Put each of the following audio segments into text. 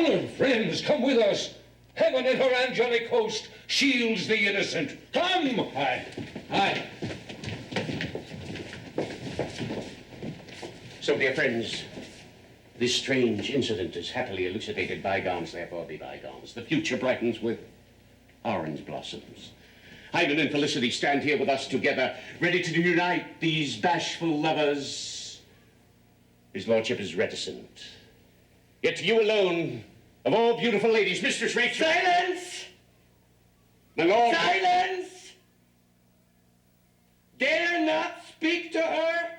Come, friends, come with us. Heaven and her angelic host shields the innocent. Come! Aye, aye. So, dear friends, this strange incident is happily elucidated. Bygones, therefore, be bygones. The future brightens with orange blossoms. Hymen and Felicity stand here with us together, ready to unite these bashful lovers. His lordship is reticent. Yet you alone, of all beautiful ladies, Mistress Rachel... Silence! My lord... Silence! Dare not speak to her?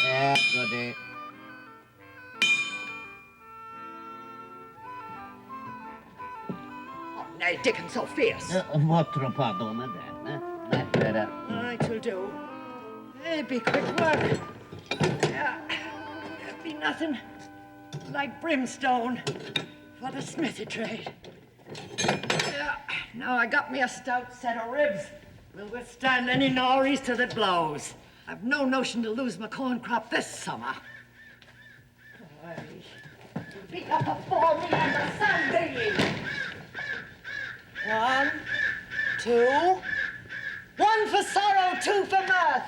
Yeah, goody. Oh, nay, Dickon, so fierce. Vostro pardon, That's better. Right, will do. Hey, be quick work. Yeah, there'll be nothing like brimstone for the smithy trade. Yeah, now I got me a stout set of ribs. Will withstand any nor'easter that blows. I've no notion to lose my corn crop this summer. You'll be up before me on the Sunday. 1, 2. 1 for sorrow, 2 for mirth.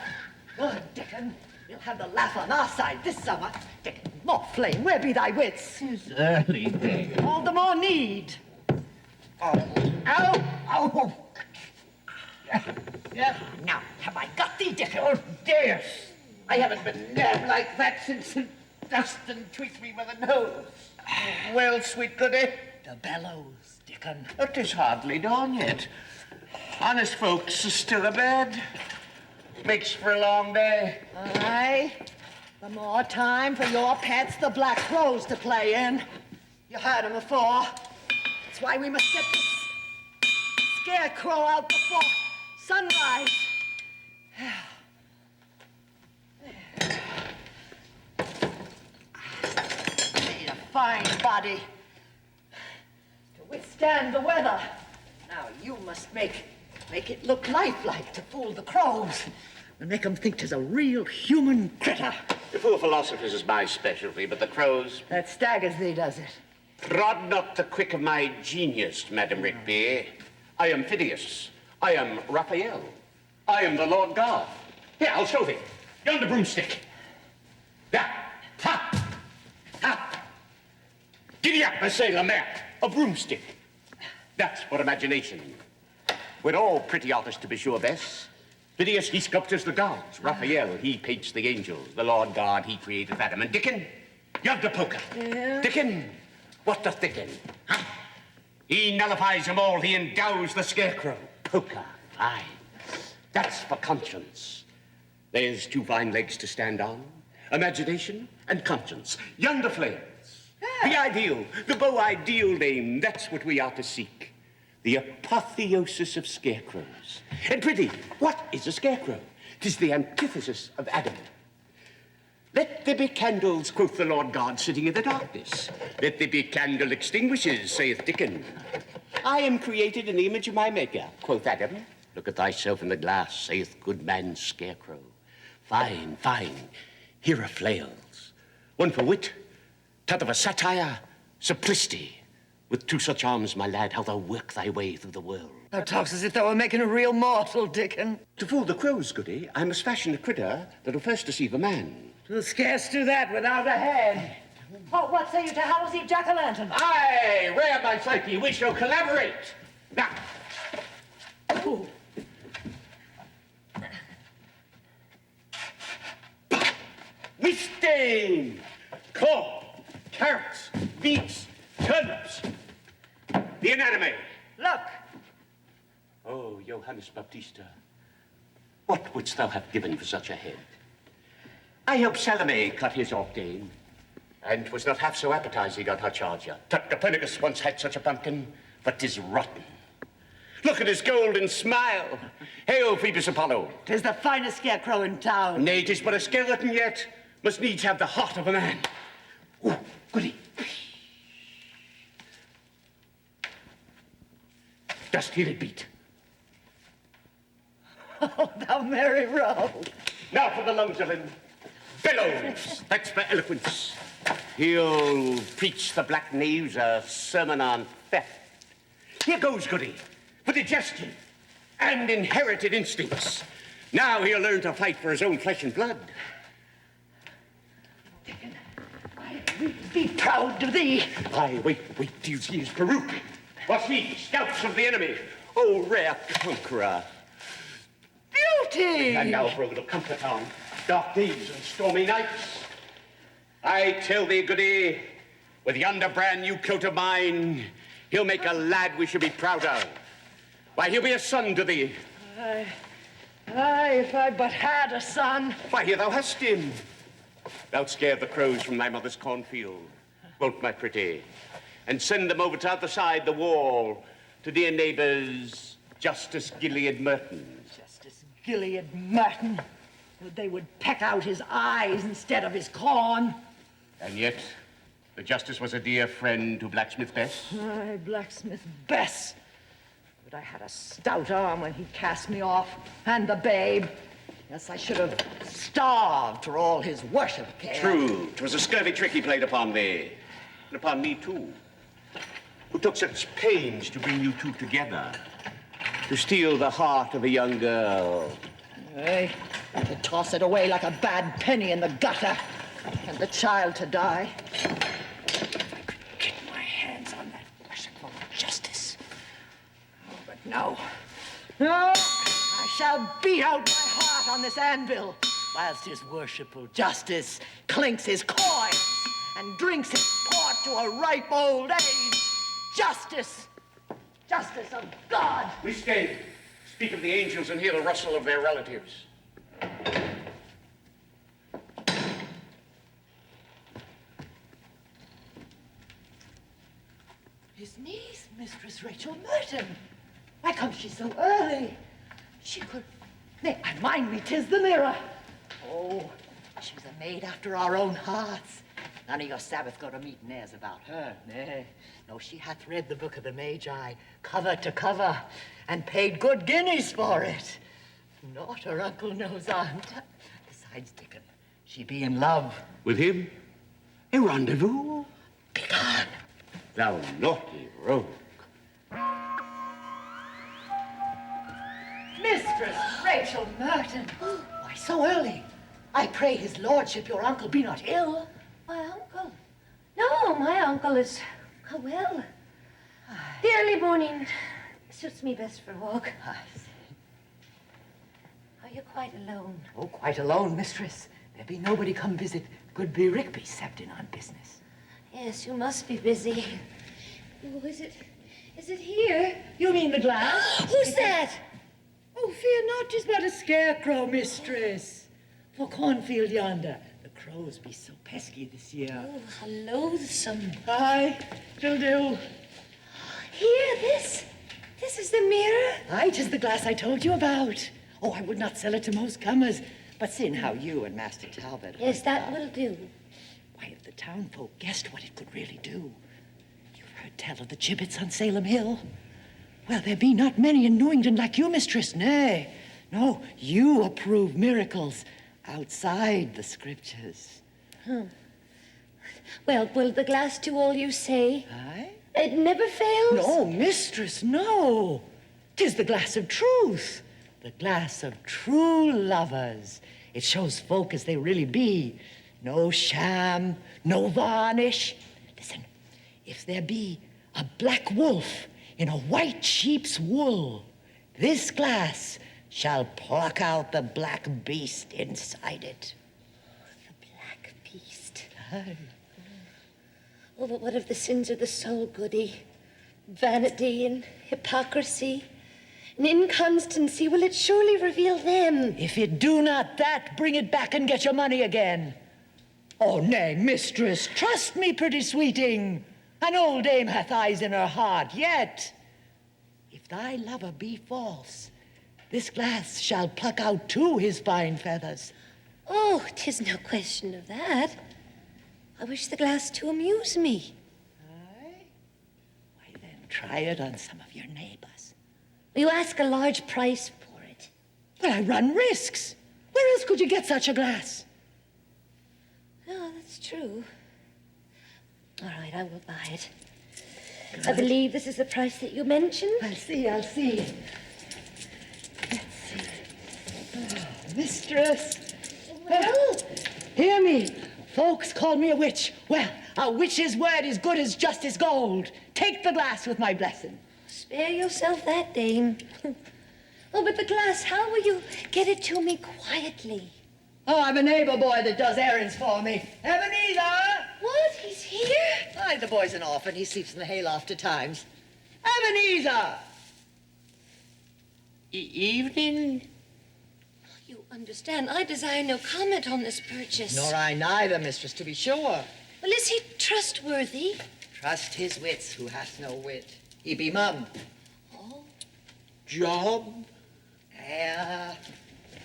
Good, Dickon. We'll have the laugh on our side this summer. Dickon, more flame, where be thy wits? It's early day. All the more need. Oh, ow, ow. Yeah. Now, have I got thee, Dickon? Oh, dear. I haven't been nabbed like that since Dustin tweaked me by the nose. Well, sweet goody. The bellows, Dickon. It is hardly dawn yet. Honest folks are still abed. Makes for a long day. Aye. The more time for your pets, the black crows, to play in. You heard 'em before. That's why we must get this Scarecrow out before sunrise. Need a fine body to withstand the weather. Now you must make it look lifelike to fool the crows and make 'em think 'tis a real human critter. The fool philosophers is my specialty, but the crows... That staggers thee, does it? Prod not the quick of my genius, Madam Rigby. I am Phidias. I am Raphael. I am the Lord God. Here, I'll show thee. Yonder broomstick. There. Ha! Ha! Giddy up, I say, La Mare. A broomstick. That's for imagination. We're all pretty artists, to be sure, Bess. Phidias, he sculptures the gods. Raphael, he paints the angels. The Lord God, he created Adam. And Dickon, yonder poker. Yeah? Dickon, what doth Dickon? Huh? He nullifies them all. He endows the Scarecrow. Poker, fine. That's for conscience. There's 2 fine legs to stand on. Imagination and conscience. Yonder flames. Yeah. The ideal, the beau ideal name. That's what we are to seek. The apotheosis of scarecrows. And prithee, what is a scarecrow? 'Tis the antithesis of Adam. Let there be candles, quoth the Lord God, sitting in the darkness. Let there be candle extinguishers, saith Dickon. I am created in the image of my maker, quoth Adam. Look at thyself in the glass, saith good man Scarecrow. Fine, fine. Here are flails. One for wit, t'other for satire, simplicity. With two such arms, my lad, how thou work thy way through the world. Thou talks as if thou were making a real mortal, Dickon. To fool the crows, Goody, I must fashion a critter that'll first deceive a man. We'll scarce do that without a head. Oh, what say you to Halsey Jack-o'-lantern? Aye, rare my psyche, we shall collaborate. Now. Ooh. Whistling! Corn, carrots, beets, turnips. The inanimate. Look. Oh, Johannes Baptista, what wouldst thou have given for such a head? I helped Salome cut his off, Dame, and 'twas not half so appetizing on her charger. Tut Copernicus once had such a pumpkin, but 'tis rotten. Look at his golden smile. Hail, Phoebus Apollo. 'Tis the finest scarecrow in town. Nay, 'tis but a skeleton yet. Must needs have the heart of a man. Ooh, goody. Dost hear it beat? Oh, thou merry rogue. Now for the lungs of him. Bellows, that's for eloquence. He'll preach the black knaves a sermon on theft. Here goes, Goody, for digestion and inherited instincts. Now he'll learn to fight for his own flesh and blood. Dickon, be proud of thee. Aye, wait till you see his peruke. What's he? Scouts of the enemy. Oh, rare conqueror. Beauty! And now for a little comfort on dark days and stormy nights. I tell thee, Goody, with yonder brand new coat of mine, he'll make a lad we should be proud of. Why, he'll be a son to thee. Aye, if I but had a son. Why, here thou hast him. Thou'lt scare the crows from thy mother's cornfield, won't my pretty? And send them over to the other side the wall, to dear neighbors, Justice Gilead Merton. Justice Gilead Merton. They would peck out his eyes instead of his corn. And yet, the justice was a dear friend to Blacksmith Bess. Aye, Blacksmith Bess. But I had a stout arm when he cast me off, and the babe. Yes, I should have starved for all his worship care. True, 'twas a scurvy trick he played upon thee, and upon me too, who took such pains to bring you two together, to steal the heart of a young girl. Aye, to toss it away like a bad penny in the gutter, and the child to die. If I could get my hands on that worshipful justice. Oh, but no. No, I shall beat out my heart on this anvil, whilst his worshipful justice clinks his coins and drinks his port to a ripe old age. Justice! Justice of God! We stay. Speak of the angels and hear the rustle of their relatives. His niece, Mistress Rachel Merton. Why comes she so early? She could... Nay, I mind me, 'tis the mirror. Oh, she's a maid after our own hearts. None of your Sabbath go to meeting airs about her, nay. No, she hath read the book of the Magi, cover to cover, and paid good guineas for it. Not her uncle knows on't. Besides, Dickon, she be in love. With him? A rendezvous? Begone. Thou naughty rogue. Mistress Rachel Merton. Why so early? I pray his lordship, your uncle, be not ill. My uncle? No, my uncle is well. The early morning suits me best for a walk. I see. Are you quite alone? Oh, quite alone, mistress. There be nobody come visit Goodby Rigby, except in on business. Yes, you must be busy. Oh, is it here? You mean the glass? Who's that? Oh, fear not, 'tis but a scarecrow, mistress. For cornfield yonder, the crows be so pesky this year. Oh, how loathsome. Aye, 'twill do. Here, this is the mirror. Aye, 'tis the glass I told you about. Oh, I would not sell it to most comers, but seeing how you and Master Talbot... Yes, that will do. Why, if the town folk guessed what it could really do. You've heard tell of the gibbets on Salem Hill. Well, there be not many in New England like you, mistress, nay. No, you approve miracles outside the scriptures. Well, will the glass do all you say? Aye? It never fails? No, mistress, no. 'Tis the glass of truth. The glass of true lovers. It shows folk as they really be. No sham, no varnish. Listen, if there be a black wolf in a white sheep's wool, this glass shall pluck out the black beast inside it. The black beast. Oh, but what of the sins of the soul, Goody? Vanity and hypocrisy and inconstancy, will it surely reveal them? If it do not that, bring it back and get your money again. Oh, nay, mistress, trust me, pretty sweeting. An old dame hath eyes in her heart yet. If thy lover be false, this glass shall pluck out too his fine feathers. Oh, 'tis no question of that. I wish the glass to amuse me. Aye? Why then, try it on some of your neighbors. You ask a large price for it. But I run risks. Where else could you get such a glass? Oh, that's true. All right, I will buy it. I believe this is the price that you mentioned. I'll see. Let's see. Oh, mistress. Well, Hear me. Folks call me a witch. Well, a witch's word is good as just as gold. Take the glass with my blessing. spare yourself that, dame. Oh, but the glass, how will you get it to me quietly? Oh, I'm a neighbor boy that does errands for me. Ebenezer! What? He's here? Aye, the boy's an orphan. He sleeps in the hayloft at times. Ebenezer! Evening? You understand, I desire no comment on this purchase. Nor I neither, mistress, to be sure. Well, is he trustworthy? Trust his wits who hath no wit. He be mum. Oh, Job?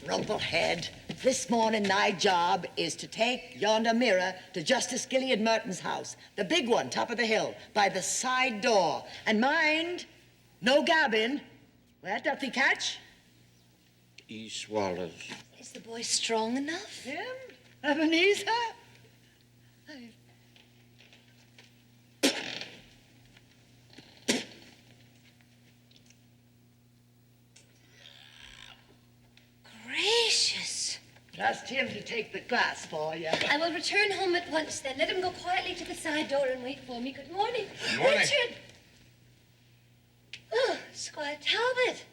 Rumplehead, this morning thy job is to take yonder mirror to Justice Gilead Merton's house, the big one, top of the hill, by the side door. And mind, no gabbing. Where doth he catch? He swallows. is the boy strong enough? Him? Ebenezer? Gracious. Trust him to take the glass for you. I will return home at once then. Let him go quietly to the side door and wait for me. Good morning. Good morning. Richard. Oh, Squire Talbot.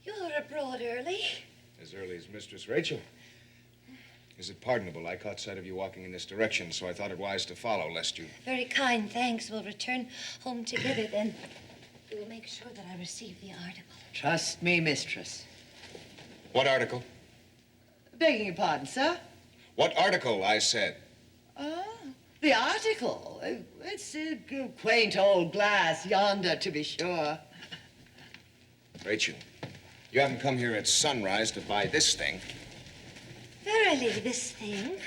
You're abroad early. As early as Mistress Rachel. Is it pardonable? I caught sight of you walking in this direction, so I thought it wise to follow, lest you... Very kind, thanks. We'll return home together then. We will make sure that I receive the article. Trust me, mistress. What article? Begging your pardon, sir. What article, I said? Oh, the article. It's a quaint old glass yonder, to be sure. Rachel, you haven't come here at sunrise to buy this thing. Verily, this thing.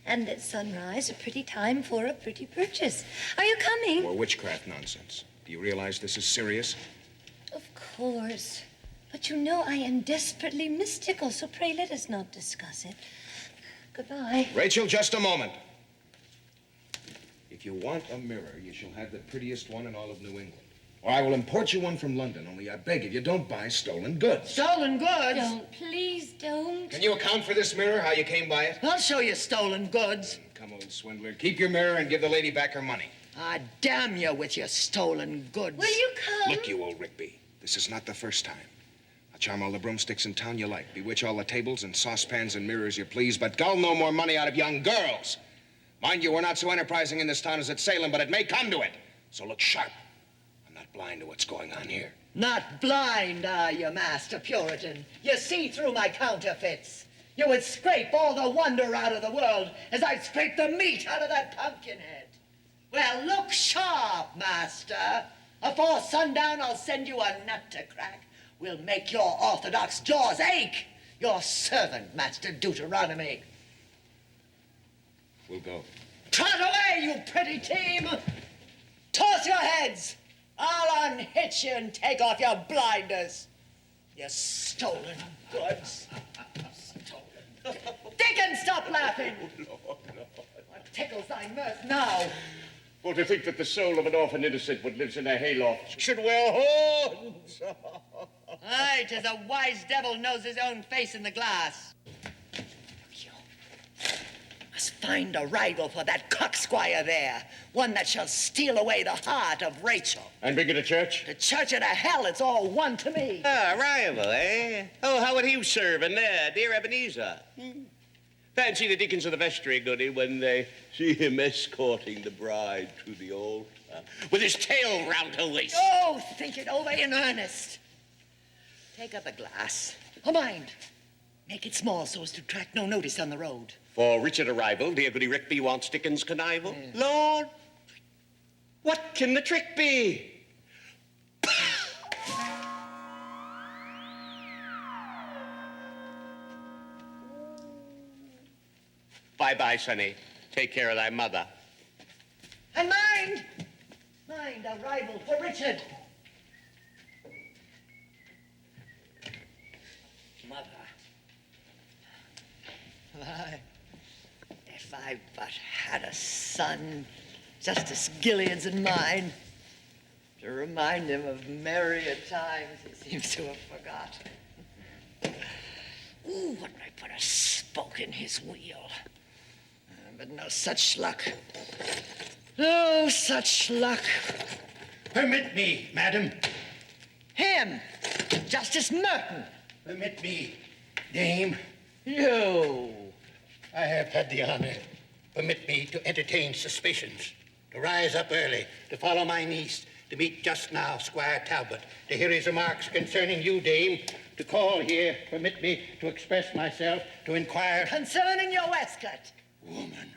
And at sunrise, a pretty time for a pretty purchase. Are you coming? More witchcraft nonsense. Do you realize this is serious? Of course. But you know I am desperately mystical, so pray let us not discuss it. Goodbye. Rachel, just a moment. If you want a mirror, you shall have the prettiest one in all of New England. Or I will import you one from London, only I beg of you, don't buy stolen goods. Stolen goods? Don't, please don't. Can you account for this mirror, how you came by it? I'll show you stolen goods. Come, old swindler, keep your mirror and give the lady back her money. Ah, damn you with your stolen goods. Will you come? Look, you old Rigby, this is not the first time. I'll charm all the broomsticks in town you like, bewitch all the tables and saucepans and mirrors you please, but gull no more money out of young girls. Mind you, we're not so enterprising in this town as at Salem, but it may come to it. So look sharp. I'm not blind to what's going on here. Not blind, are you, Master Puritan? You see through my counterfeits. You would scrape all the wonder out of the world as I'd scrape the meat out of that pumpkin head. Well, look sharp, Master. Afore sundown, I'll send you a nut to crack. We'll make your orthodox jaws ache. Your servant, Master Deuteronomy. We'll go. Trot away, you pretty team! Toss your heads! I'll unhitch you and take off your blinders. You stolen goods. Stolen. Dickon, stop laughing! What tickles thy mirth now? Or to think that the soul of an orphan innocent what lives in a hayloft should wear horns. Aye, 'tis a wise devil knows his own face in the glass. You must find a rival for that cocksquire there, one that shall steal away the heart of Rachel. And bring it to church? The church or to hell, it's all one to me. Ah, rival, eh? Oh, how would he serve in there, dear Ebenezer? Fancy the deacons of the vestry, Goody, when they see him escorting the bride to the altar with his tail round her waist. Oh, think it over in earnest. Take up a glass. Oh, mind. Make it small so as to attract no notice on the road. For Richard arrival, dear Goody Rigby wants Dickens connival. Yeah. Lord, what can the trick be? Bye-bye, sonny. Take care of thy mother. And mind! Mind a rival for Richard. Mother. Why, if I but had a son, just as Gilead's and mine, to remind him of merrier times he seems to have forgotten. Ooh, wouldn't I put a spoke in his wheel? But no such luck. No such luck. Permit me, madam. Him, Justice Merton. Permit me, dame. You. I have had the honor. Permit me to entertain suspicions, to rise up early, to follow my niece, to meet just now Squire Talbot, to hear his remarks concerning you, dame, to call here, permit me to express myself, to inquire. Concerning your waistcoat. Woman,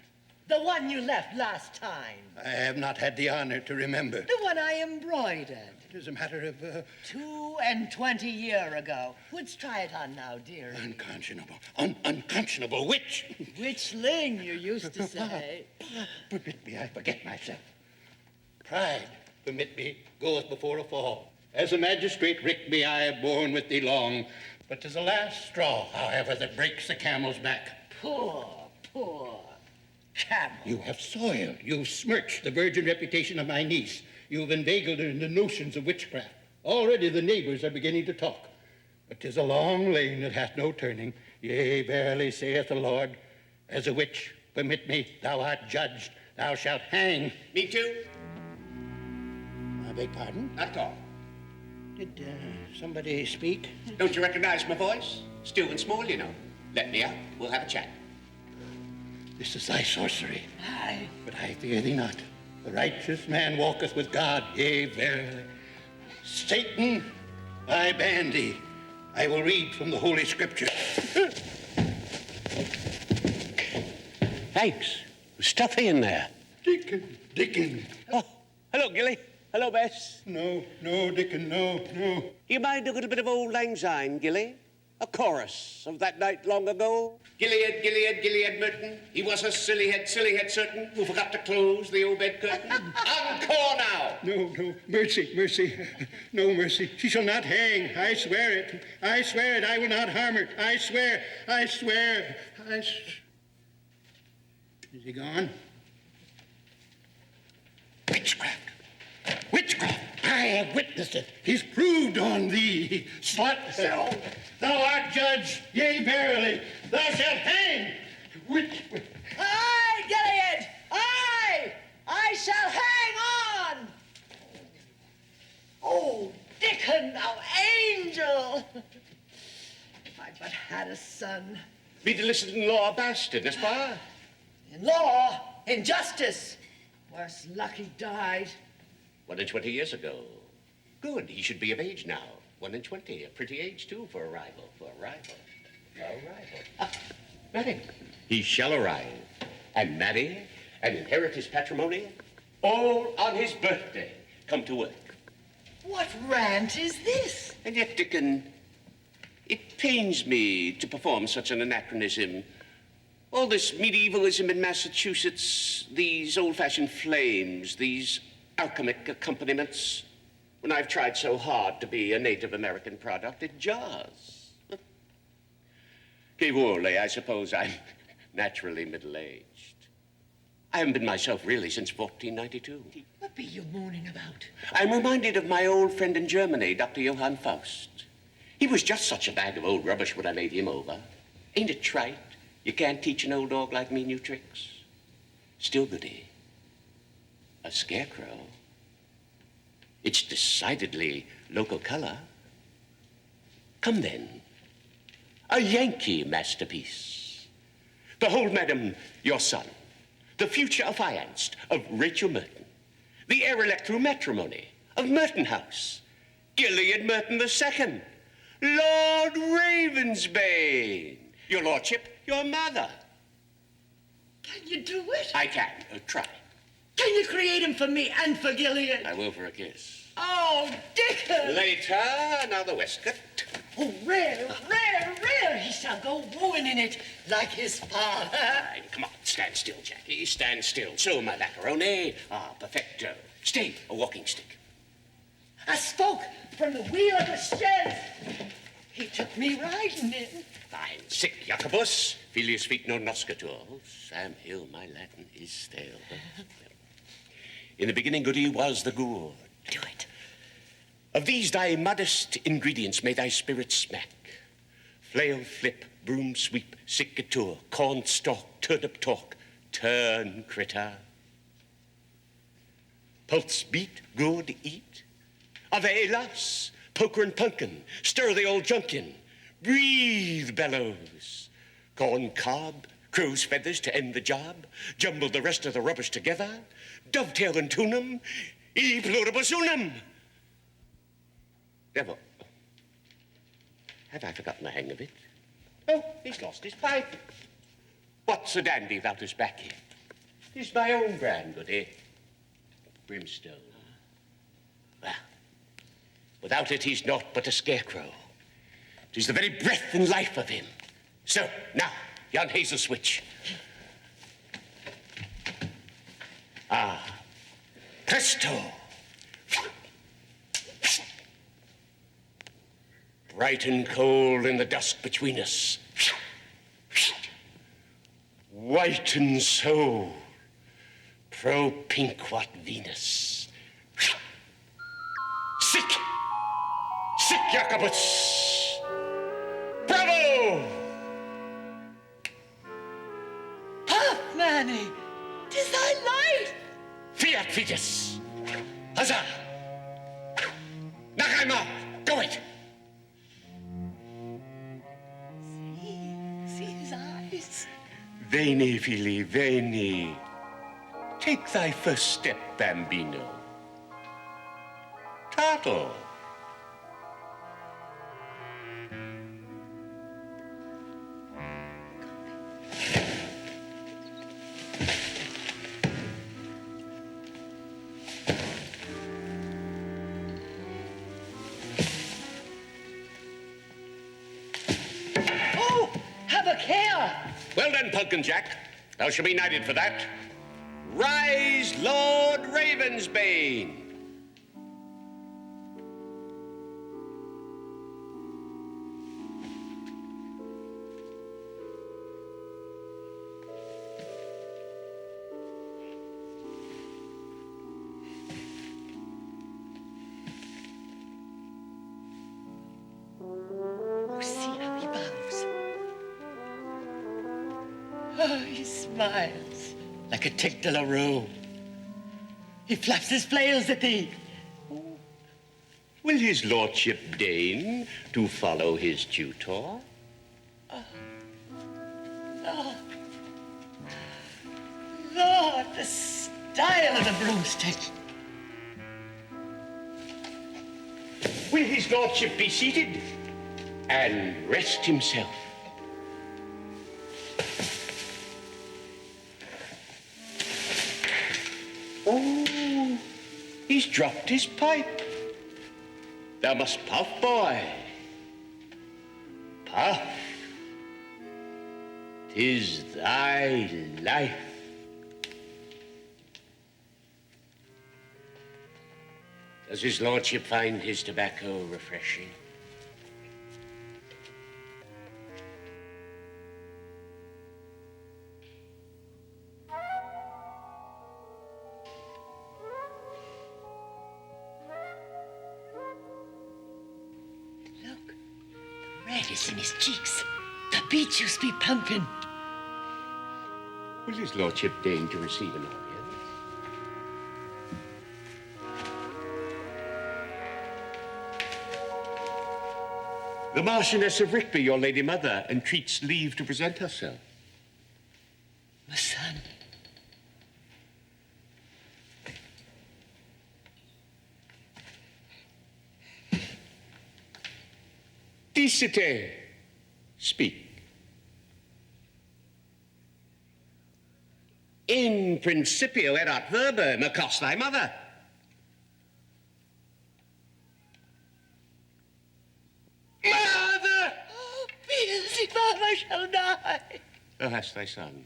The one you left last time. I have not had the honor to remember. The one I embroidered. It is a matter of 22 years ago. Wouldst try it on now, dearie? unconscionable, unconscionable witch. Witchling, you used to say. Permit me, I forget myself. Pride, permit me, goeth before a fall. As a magistrate, Rigby, I have borne with thee long, but 'tis the last straw, however, that breaks the camel's back. Poor camel. You have soiled, you've smirched the virgin reputation of my niece. You've inveigled her into notions of witchcraft. Already the neighbors are beginning to talk. But 'tis a long lane that hath no turning. Yea, verily, saith the Lord, as a witch, permit me, thou art judged, thou shalt hang. Me too? I beg pardon? Not all. Did somebody speak? Don't you recognize my voice? Still and small, you know. Let me out. We'll have a chat. This is thy sorcery. Aye. But I fear thee not. The righteous man walketh with God, yea, verily. Satan, I ban thee. I will read from the Holy Scriptures. Thanks. Stuffy in there. Dickon. Oh, hello, Gilly. Hello, Bess. No, Dickon, no. Do you mind a little bit of old lang syne, Gilly? A chorus of that night long ago. Gilead Merton. He was a silly head certain, who forgot to close the old bed curtain. Encore now. No, mercy. No mercy. She shall not hang. I swear it. I will not harm her. I swear. Is he gone? Witchcraft. I have witnessed it. He's proved on thee, slut. Thou art judged, yea, verily. Thou shalt hang. Aye, Gilead! Aye! I shall hang on! Oh, Dickon, thou angel! If I but had a son. Be the listen-in-law bastard, n'est-ce pas? In law, in justice. Worse luck he died. 21 years ago. Good, he should be of age now. 21, a pretty age, too, for a rival. Ah, Maddie. He shall arrive and marry and inherit his patrimony, all on his birthday. Come to work. What rant is this? And yet, Dickon, it pains me to perform such an anachronism. All this medievalism in Massachusetts, these old-fashioned flames, these alchemic accompaniments, when I've tried so hard to be a native American product, it jars. Che vuole, I suppose I'm naturally middle-aged. I haven't been myself really since 1492. What be you moaning about? I'm reminded of my old friend in Germany, Dr. Johann Faust. He was just such a bag of old rubbish when I made him over. Ain't it trite? You can't teach an old dog like me new tricks. Still, Goody, a scarecrow. It's decidedly local color. Come then, a Yankee masterpiece. Behold, madam, your son, the future affianced of Rachel Merton, the heir-elect through matrimony of Merton House, Gilead Merton II, Lord Ravensbane, your lordship, your mother. Can you do it? I can. Try. Can you create him for me and for Gilead? I will for a kiss. Oh, Dickon! Later, now the waistcoat. Oh, rare, rare, rare. He shall go wooing in it like his father. Fine. Come on, stand still, Jackie. Stand still. So, my macaroni. Ah, perfecto. Stay, a walking stick. I spoke from the wheel of the shed. He took me riding in. Fine. Sic Jacobus, filius fit non noscatur. Sam Hill, my Latin is stale. In the beginning, Goody, was the gourd. Do it. Of these thy modest ingredients may thy spirit smack. Flail, flip, broom, sweep, sicatur, corn stalk, turnip talk, turn, critter. Pulse beat, good eat. Ave las, poker and pumpkin, stir the old junkin. Breathe, bellows. Corn cob, crow's feathers to end the job. Jumble the rest of the rubbish together. Dovetail and tune 'em. E pluribus unum. Devil. Have I forgotten the hang of it? Oh, he's lost his pipe. What's a dandy without his baccy? He's my own brand, Goody. Brimstone. Well, without it, he's naught but a scarecrow. 'Tis the very breath and life of him. So, now, yon hazel switch. Ah, presto. Bright and cold in the dusk between us. White and soul, pro pink what Venus. Sick Jacobus. Bravo! Huff, Manny! 'Tis thy life! Fiat Vitus. Huzzah! Nacheinmal, go it! See his eyes? Veni, fili, veni. Take thy first step, bambino. Tato. Oh, have a care! Well done, Pumpkin Jack. Thou shalt be knighted for that. Rise, Lord Ravensbane. Oh, see how he bows. Oh, he smiles like a tic de la roue. He flaps his flails at thee. Will his lordship deign to follow his tutor? Lord, the style of the broomstick. Will his lordship be seated and rest himself? Oh, he's dropped his pipe. Thou must puff, boy. Puff. 'Tis thy life. Does his lordship find his tobacco refreshing? red is in his cheeks. The beet juice be pumping. Will his lordship deign to receive an audience? The Marchioness of Ricby, your lady mother, entreats leave to present herself. My son. Dicite. Speak. In principio erat verba, accost thy mother. Mother! Oh, Beelzebub, I shall die. Thou hast thy son.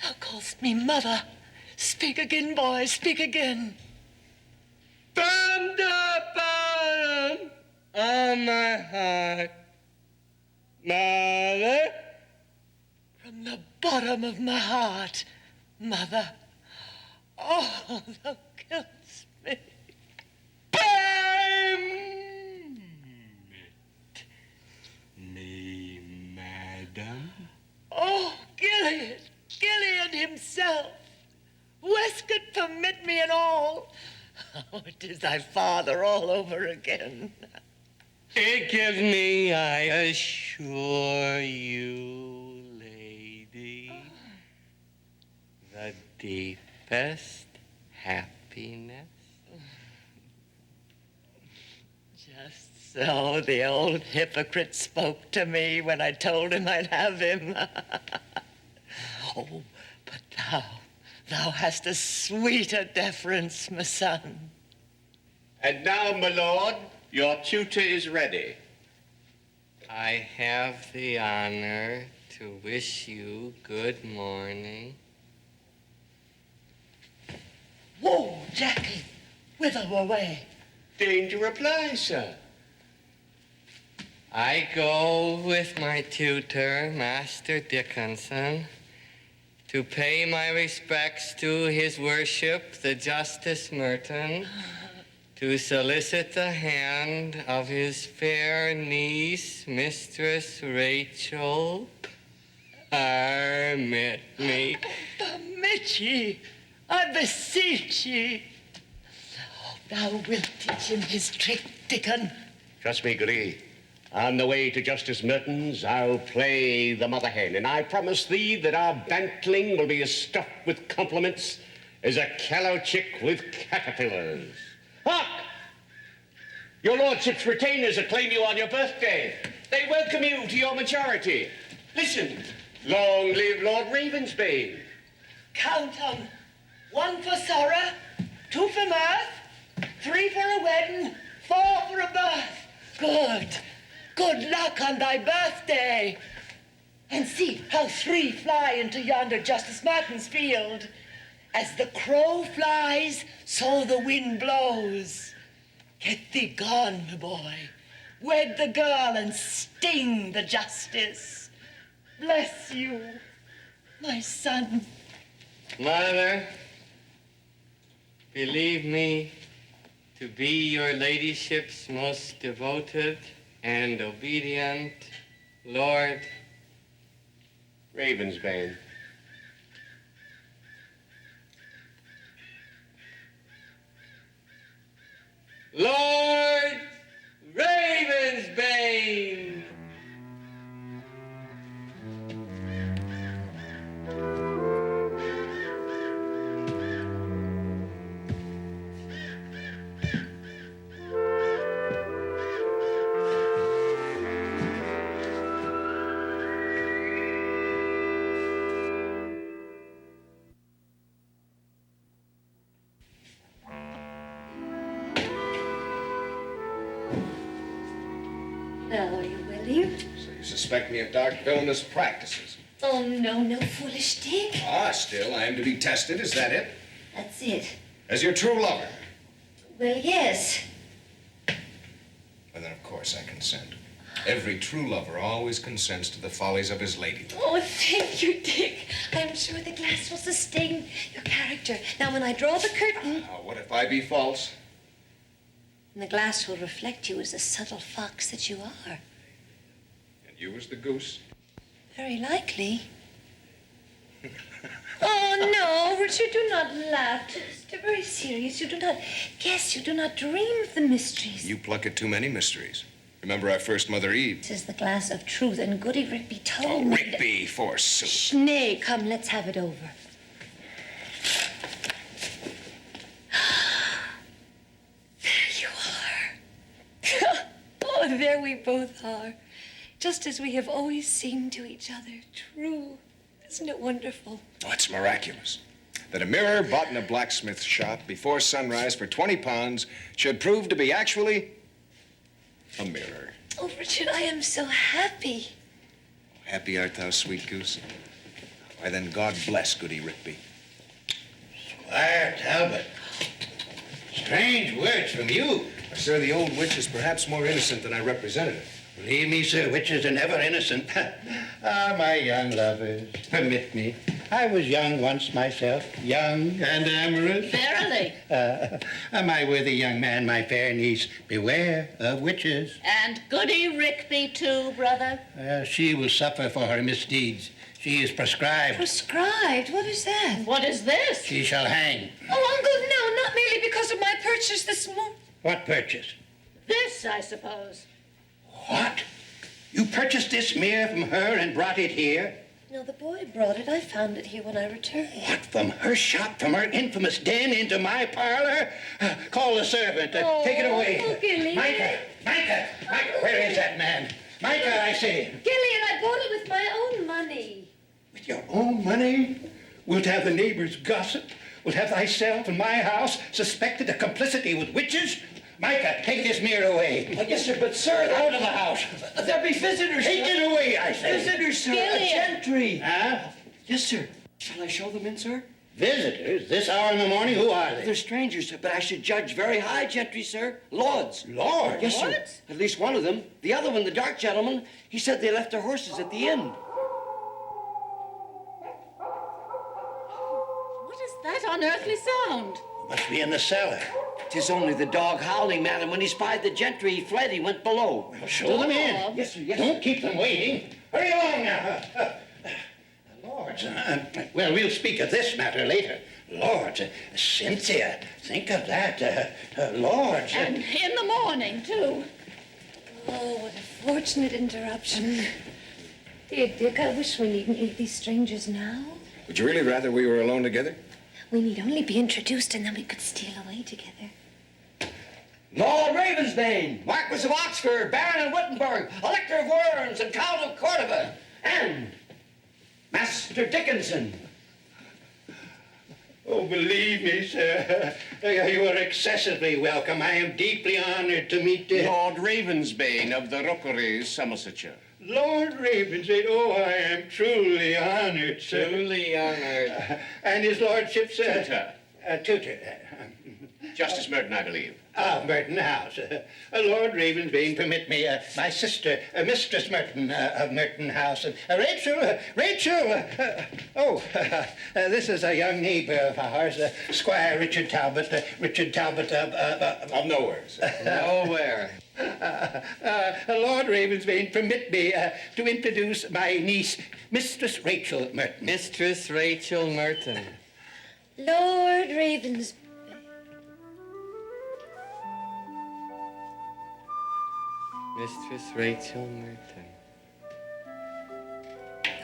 Thou call'st me mother. Speak again, boy, speak again. Thunder bottom on my heart, mother. From the bottom of my heart, mother. Oh, thou killest me. Me, madam. Oh, Gilead himself. Westcott permit me and all. Oh, it is thy father all over again. It gives me, I assure you, lady, the deepest happiness. Just so the old hypocrite spoke to me when I told him I'd have him. Oh, but thou hast a sweeter deference, my son. And now, my lord, your tutor is ready. I have the honor to wish you good morning. Whoa, Jackie, whither away? Deign to reply, sir. I go with my tutor, Master Dickinson, to pay my respects to his worship, the Justice Merton, to solicit the hand of his fair niece, Mistress Rachel. Permit me. Permit ye, I beseech ye. Thou wilt teach him his trick, Dickon. Trust me, Goody. On the way to Justice Merton's, I'll play the mother hen, and I promise thee that our bantling will be as stuffed with compliments as a callow chick with caterpillars. Hark! Your lordship's retainers acclaim you on your birthday. They welcome you to your majority. Listen, long live Lord Ravensbane. Count 'em. 1 for sorrow, 2 for mirth, 3 for a wedding, 4 for a birth. Good luck on thy birthday. And see how 3 fly into yonder Justice Martin's field. As the crow flies, so the wind blows. Get thee gone, my boy. Wed the girl and sting the justice. Bless you, my son. Mother, believe me to be your ladyship's most devoted and obedient Lord Ravensbane. Lord Ravensbane! Now, will you? So you suspect me of dark villainous practices? Oh, no foolish Dick. Ah, still, I am to be tested, is that it? That's it. As your true lover? Well, yes. Well, then, of course, I consent. Every true lover always consents to the follies of his lady. Oh, thank you, Dick. I'm sure the glass will sustain your character. Now, when I draw the curtain... Now, what if I be false? And the glass will reflect you as the subtle fox that you are. And you as the goose. Very likely. Oh, no, Richard, do not laugh. Just very serious. You do not guess. You do not dream of the mysteries. You pluck at too many mysteries. Remember our first Mother Eve? This is the glass of truth, and Goody Rigby told Oh, me... Rigby, forsooth. Shh, nay, come, let's have it over. There you are. Oh, there we both are. Just as we have always seemed to each other. True. Isn't it wonderful? Oh, it's miraculous that a mirror bought in a blacksmith shop before sunrise for 20 pounds should prove to be actually a mirror. Oh, Richard, I am so happy. Happy art thou, sweet goose? Why, then God bless Goody Rigby. Squire Talbot. Strange words from you. Sir, the old witch is perhaps more innocent than I represented her. Believe me, sir, witches are never innocent. Ah, my young lovers, permit me. I was young once myself, young and amorous. Verily. My worthy young man, my fair niece, beware of witches. And Goody Rigby, too, brother. She will suffer for her misdeeds. She is prescribed. Prescribed? What is that? What is this? She shall hang. Oh, Uncle, no, not merely because of my purchase this morning. What purchase? This, I suppose. What? You purchased this mirror from her and brought it here? No, the boy brought it. I found it here when I returned. What, from her shop, from her infamous den into my parlor? Call the servant. Take it away. Oh, Gilly. Micah, where is that man? Micah, I say. Gillian, I bought it with my own money. With your own money? Wilt have the neighbors gossip? Wilt have thyself and my house suspected of complicity with witches? Micah, take this mirror away. Yes, sir, but sir, Out of the house. there be visitors. Take sir. it away, I say. Visitors, sir. Gillian. A gentry. Huh? Yes, sir. Shall I show them in, sir? Visitors? This hour in the morning? Who are They're they? strangers, sir, but I should judge very high gentry, sir. Lords. Lord. Yes, sir. What? At least one of them. The other one, the dark gentleman, he said they left their horses at the inn. What is that unearthly sound? Must be in the cellar. 'Tis only the dog howling, madam. When he spied the gentry, he fled. He went below. Well, show them in. Dog? Yes, sir. Yes, Don't sir. keep them waiting. Hurry along now. Lords, well, we'll speak of this matter later. Lords, Cynthia, think of that. Lords. And in the morning, too. Oh, what a fortunate interruption. Dear Dick, I wish we needn't meet these strangers now. Would you really rather we were alone together? We need only be introduced and then we could steal away together. Lord Ravensbane, Marquis of Oxford, Baron of Wittenberg, Elector of Worms, and Count of Cordova, and Master Dickinson. Oh, believe me, sir, you are excessively welcome. I am deeply honored to meet Lord Ravensbane of the Rookeries, Somersetshire. Lord Ravensbane. Oh, I am truly honored, sir. Truly honored. And his lordship's Tutor. tutor. Justice Merton, I believe. Merton House. Lord Ravensbane, permit me, my sister, Mistress Merton of Merton House. And Rachel, this is a young neighbor of ours, Squire Richard Talbot Of nowhere, sir. Nowhere. Lord Ravensbane, permit me to introduce my niece, Mistress Rachel Merton. Mistress Rachel Merton. Lord Ravensbane. Mistress Rachel Merton.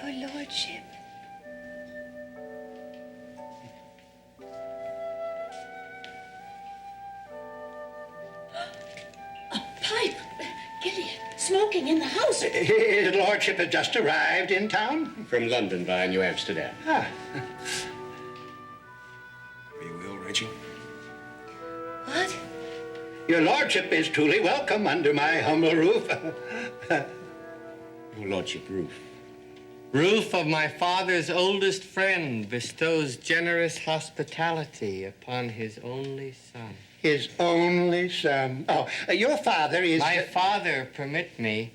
Your lordship. A pipe. Gillian, smoking in the house. His lordship has just arrived in town. From London via New Amsterdam. Are you ill, Rachel? What? Your lordship is truly welcome under my humble roof. Your lordship, roof. Roof of my father's oldest friend bestows generous hospitality upon his only son. His only son. Oh, your father is... My father, permit me,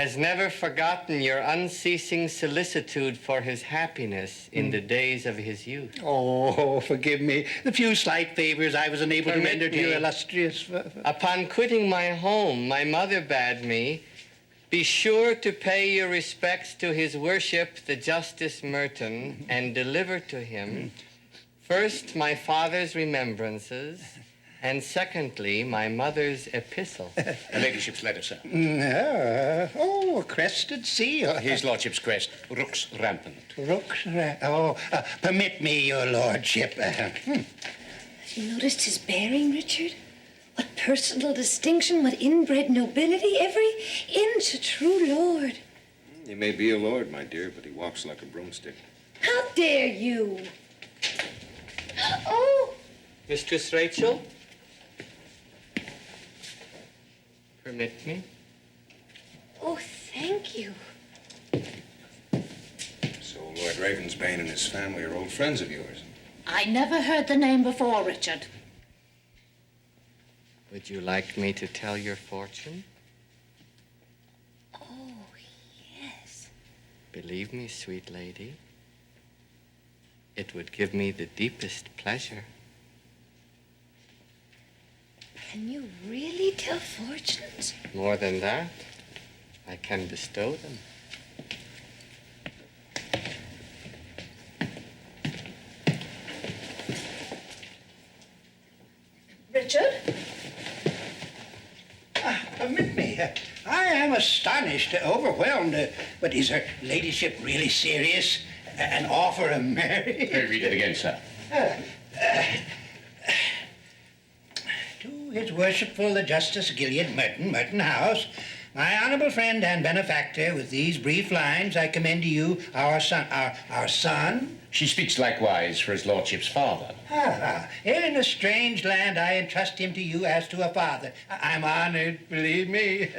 has never forgotten your unceasing solicitude for his happiness in the days of his youth. Oh, forgive me. The few slight favors I was unable to Permit render to me. your illustrious... Upon quitting my home, my mother bade me, be sure to pay your respects to his worship, the Justice Merton, and deliver to him, first, my father's remembrances, and secondly, my mother's epistle. Her ladyship's letter, sir. a crested seal. His lordship's crest, Rooks rampant. Permit me, your lordship. Have you noticed his bearing, Richard? What personal distinction, what inbred nobility, every inch a true lord. He may be a lord, my dear, but he walks like a broomstick. How dare you? Oh! Mistress Rachel? Permit me? Oh, thank you. So Lord Ravensbane and his family are old friends of yours. I never heard the name before, Richard. Would you like me to tell your fortune? Oh, yes. Believe me, sweet lady, it would give me the deepest pleasure. Can you really tell fortunes? More than that, I can bestow them. Richard? Permit me. I am astonished, overwhelmed. But is her ladyship really serious? An offer of marriage? Read it again, sir. To His Worshipful the Justice Gilead Merton House, my honorable friend and benefactor, with these brief lines, I commend to you our son, our son. She speaks likewise for his lordship's father. Here in a strange land, I entrust him to you as to a father. I'm honored, believe me.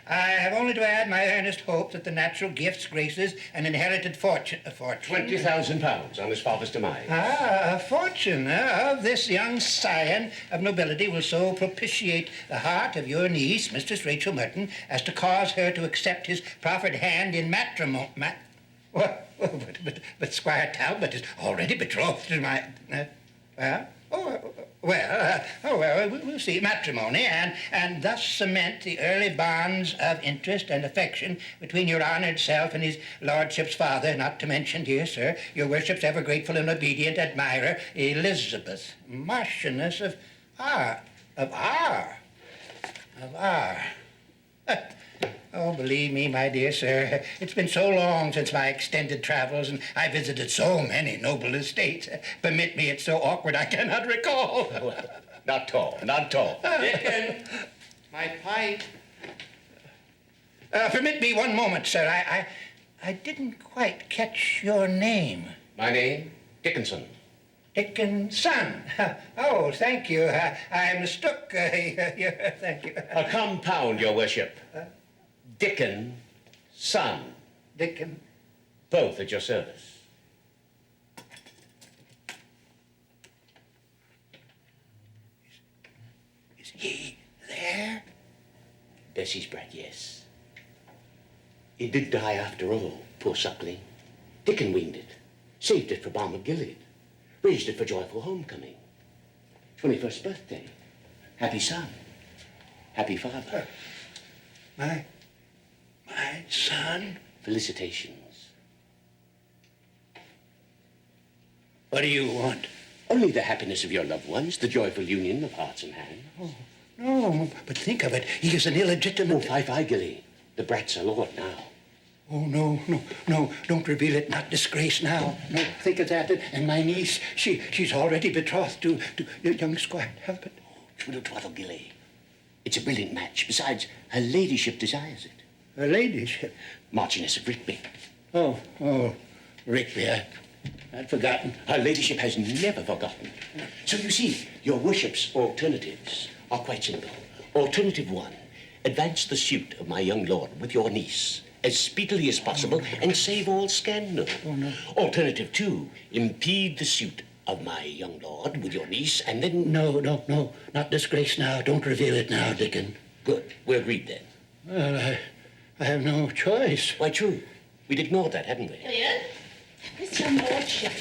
I have only to add my earnest hope that the natural gifts, graces, and inherited fortune... £20,000 on his father's demise. A fortune of this young scion of nobility will so propitiate the heart of your niece, Mistress Rachel Merton, as to cause her to accept his proffered hand in matrimony. But Squire Talbot is already betrothed to my... we'll see. Matrimony, and thus cement the early bonds of interest and affection between your honored self and his lordship's father, not to mention, dear sir, your worship's ever grateful and obedient admirer, Elizabeth, Marchioness of R. Oh, believe me, my dear sir, it's been so long since my extended travels, and I visited so many noble estates. Permit me, it's so awkward I cannot recall. Not tall. Dickon, my pipe. Permit me one moment, sir. I didn't quite catch your name. My name, Dickinson. Dickinson. Oh, thank you. I mistook. Thank you. A compound, your worship. Dickon, son. Dickon. Both at your service. Is he there? Bessie's brat, yes. He did die after all, poor suckling. Dickon weaned it, saved it for Balm of Gilead, raised it for joyful homecoming. 21st birthday. Happy son. Happy father. My son? Felicitations. What do you want? Only the happiness of your loved ones, the joyful union of hearts and hands. Oh, no, but think of it. He is an illegitimate... Oh, Fie, Gilly. The brat's a lord now. Oh, no, don't reveal it. Not disgrace now. No, think of that. And my niece, she's already betrothed to young Squire Talbot. Twiddle twaddle, Gilly. It's a brilliant match. Besides, her ladyship desires it. Her ladyship? Marchioness of Rigby. Oh, Rigby, I'd forgotten. Her ladyship has never forgotten. So you see, your worship's alternatives are quite simple. Alternative 1, advance the suit of my young lord with your niece as speedily as possible and save all scandal. Oh, no. Alternative 2, impede the suit of my young lord with your niece and then... No, not disgrace now. Don't reveal it now, Dickon. Good. We're agreed then. Well, I have no choice. Why, true. We'd ignored that, hadn't we? Gilead? His young lordship.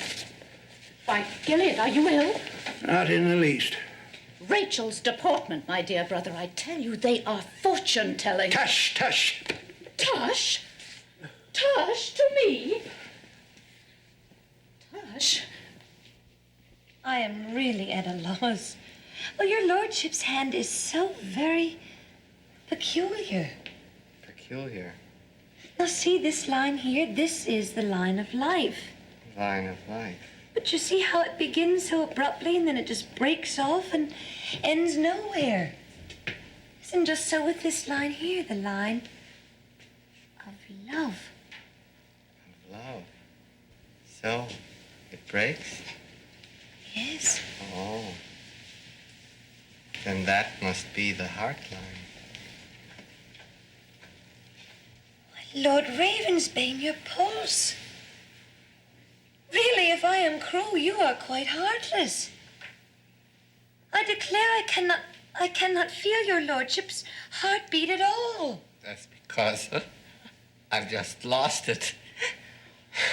Why, Gilead, are you ill? Not in the least. Rachel's deportment, my dear brother, I tell you, they are fortune-telling. Tush, tush. Tush? Tush to me? Tush? I am really at a loss. Well, your lordship's hand is so very peculiar. Peculiar. Now, see this line here? This is the line of life. Line of life. But you see how it begins so abruptly and then it just breaks off and ends nowhere. Isn't just so with this line here, the line of love. Of love. So, it breaks? Yes. Oh. Then that must be the heart line. Lord Ravensbane, your pulse. Really, if I am cruel, you are quite heartless. I declare I cannot feel your lordship's heartbeat at all. That's because I've just lost it.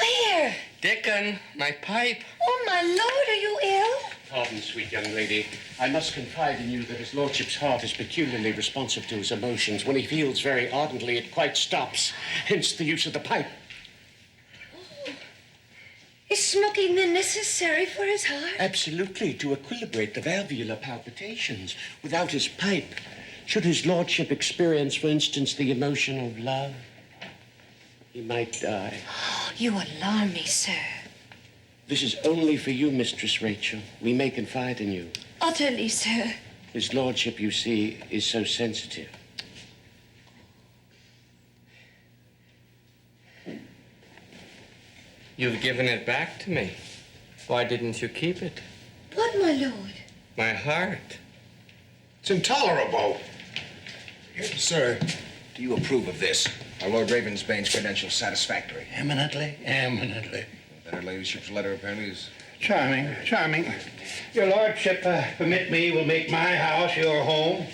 Where? Dickon, my pipe. Oh, my lord, are you ill? Pardon, sweet young lady. I must confide in you that his lordship's heart is peculiarly responsive to his emotions. When he feels very ardently, it quite stops. Hence the use of the pipe. Is smoking then necessary for his heart? Absolutely, to equilibrate the valvular palpitations. Without his pipe, should his lordship experience, for instance, the emotion of love, he might die. You alarm me, sir. This is only for you, Mistress Rachel. We may confide in you. Utterly, sir. His lordship, you see, is so sensitive. You've given it back to me. Why didn't you keep it? What, my lord? My heart. It's intolerable. Sir, do you approve of this? Are Lord Ravensbane's credentials satisfactory? Eminently, eminently. Then her ladyship's letter apparently is... Charming, charming. Your lordship, permit me, will make my house your home.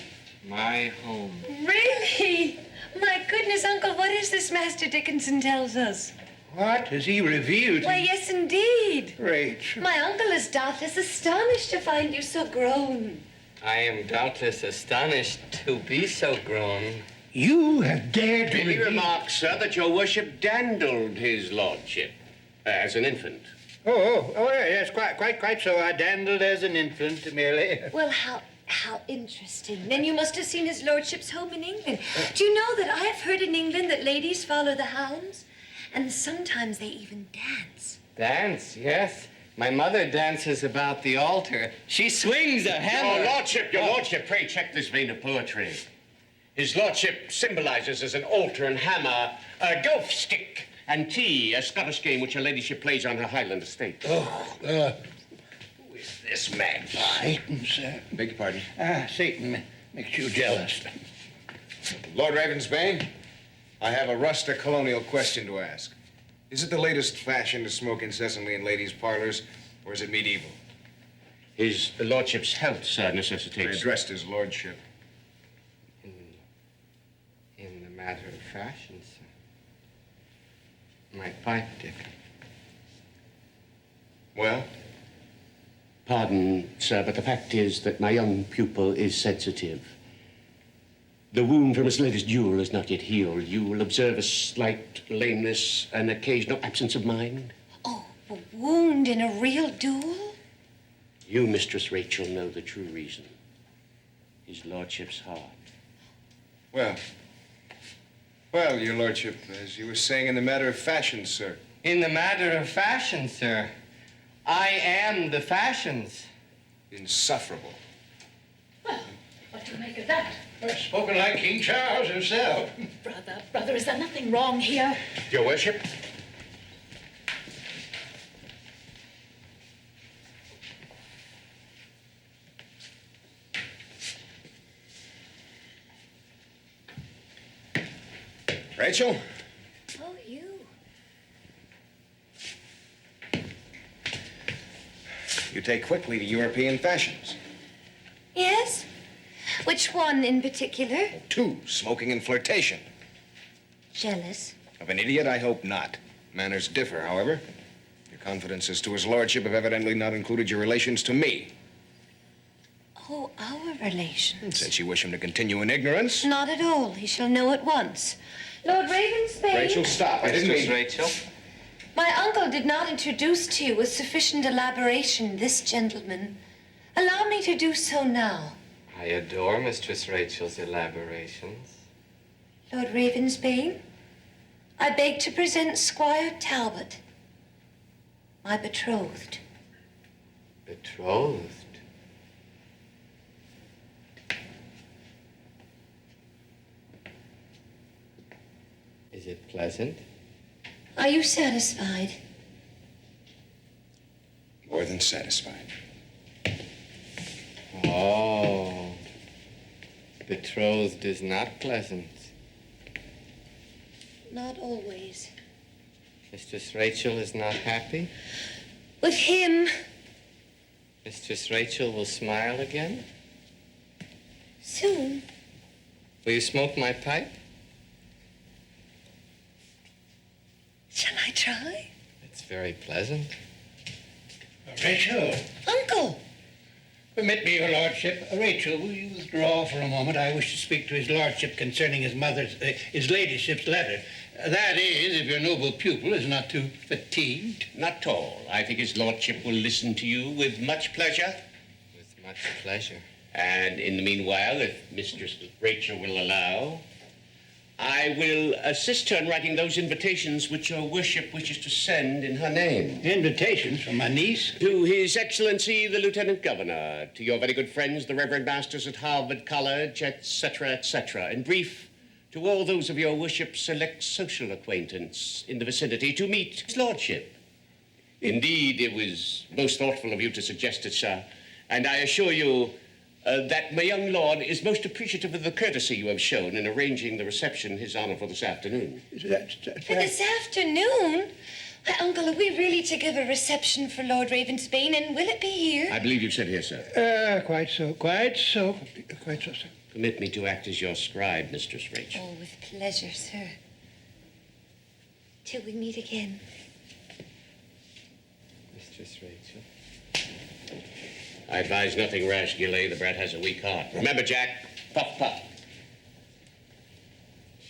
My home. Really? My goodness, Uncle, what is this Master Dickinson tells us? What? Has he revealed? Why, yes, indeed. Rachel. My uncle is doubtless astonished to find you so grown. I am doubtless astonished to be so grown. You have dared to May we reveal... remark, sir, that your worship dandled his lordship as an infant. Oh, yes, quite so. I dandled as an infant, merely. Well, how interesting. Then you must have seen his lordship's home in England. Do you know that I have heard in England that ladies follow the hounds? And sometimes they even dance. Dance, yes. My mother dances about the altar. She swings a hammer. Your lordship, pray check this vein of poetry. His lordship symbolizes as an altar and hammer a golf stick and tea, a Scottish game which her ladyship plays on her Highland estate. Who is this man? Satan, sir. Beg your pardon? Satan makes you jealous. Lord Ravensbane, I have a rustic colonial question to ask. Is it the latest fashion to smoke incessantly in ladies' parlors, or is it medieval? His lordship's health, sir, I necessitates... addressed his lordship. In the matter of fashion, sir. My pipe, Dick. Well? Pardon, sir, but the fact is that my young pupil is sensitive. The wound from his latest duel is not yet healed. You will observe a slight lameness, an occasional absence of mind. Oh, a wound in a real duel? You, Mistress Rachel, know the true reason. His lordship's heart. Well, your lordship, as you were saying in the matter of fashion, sir. In the matter of fashion, sir. I am the fashions. Insufferable. Well, what do you make of that? Spoken like King Charles himself. Brother, is there nothing wrong here? Your worship? Rachel? Oh, you. You take quickly to European fashions. Yes? Which one in particular? 2, smoking and flirtation. Jealous? Of an idiot, I hope not. Manners differ, however. Your confidences to his lordship have evidently not included your relations to me. Oh, our relations. Since you wish him to continue in ignorance. Not at all. He shall know at once. Lord Ravensbane. Rachel, stop. I didn't Mistress mean... Rachel. My uncle did not introduce to you with sufficient elaboration this gentleman. Allow me to do so now. I adore Mistress Rachel's elaborations. Lord Ravensbane, I beg to present Squire Talbot, my betrothed. Betrothed? Is it pleasant? Are you satisfied? More than satisfied. Oh. Betrothed is not pleasant. Not always. Mistress Rachel is not happy? With him, Mistress Rachel will smile again? soon. Will you smoke my pipe? Shall I try? It's very pleasant. Rachel, Uncle! permit me, your lordship. Rachel, will you withdraw for a moment? I wish to speak to his lordship concerning his ladyship's letter. That is, if your noble pupil is not too fatigued. Not at all. I think his lordship will listen to you with much pleasure. With much pleasure. And in the meanwhile, if Mistress Rachel will allow, I will assist her in writing those invitations which your worship wishes to send in her name. Invitations from my niece? To His Excellency, the Lieutenant Governor, to your very good friends, the Reverend Masters at Harvard College, etc., etc. In brief, to all those of your worship's select social acquaintance in the vicinity to meet his lordship. Indeed, it was most thoughtful of you to suggest it, sir, and I assure you that my young lord is most appreciative of the courtesy you have shown in arranging the reception in his honor for this afternoon. For this afternoon? Why, Uncle, are we really to give a reception for Lord Ravensbane, and will it be here? I believe you said here, sir. Quite so, sir. Permit me to act as your scribe, Mistress Rachel. Oh, with pleasure, sir. Till we meet again. Mistress Rachel. I advise nothing rash, Gillet. The brat has a weak heart. Remember, Jack, puff, puff.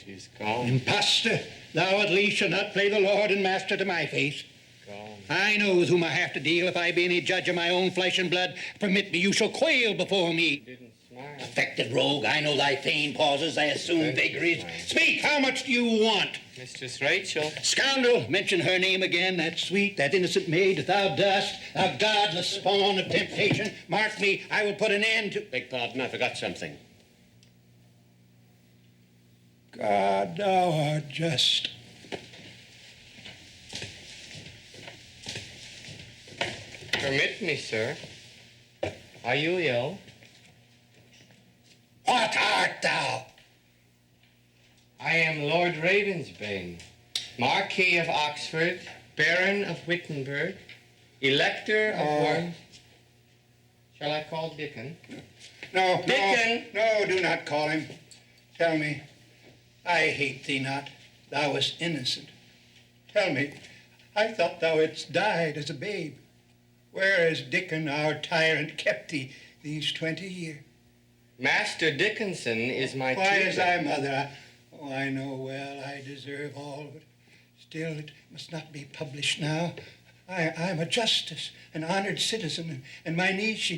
She's gone. Impostor, thou at least shalt not play the lord and master to my face. Gone. I know with whom I have to deal. If I be any judge of my own flesh and blood, permit me, you shall quail before me. Didn't smile. Affected rogue, I know thy feigned pauses, thy assumed vagaries. Speak, how much do you want? Mistress Rachel. Scoundrel, mention her name again, that sweet, that innocent maid that thou dost, thou godless spawn of temptation. Mark me, I will put an end to... Beg pardon, I forgot something. God, thou art just. Permit me, sir. Are you ill? What art thou? I am Lord Ravensbane, Marquis of Oxford, Baron of Wittenberg, Elector of Worms. Shall I call Dickon? No, Dickon! No, do not call him. Tell me, I hate thee not. Thou wast innocent. Tell me, I thought thou hadst died as a babe. Where has Dickon, our tyrant, kept thee these 20 years? Master Dickinson is my Why tutor. is thy mother? Oh, I know well I deserve all, but still it must not be published now. I'm a justice, an honored citizen, and my niece,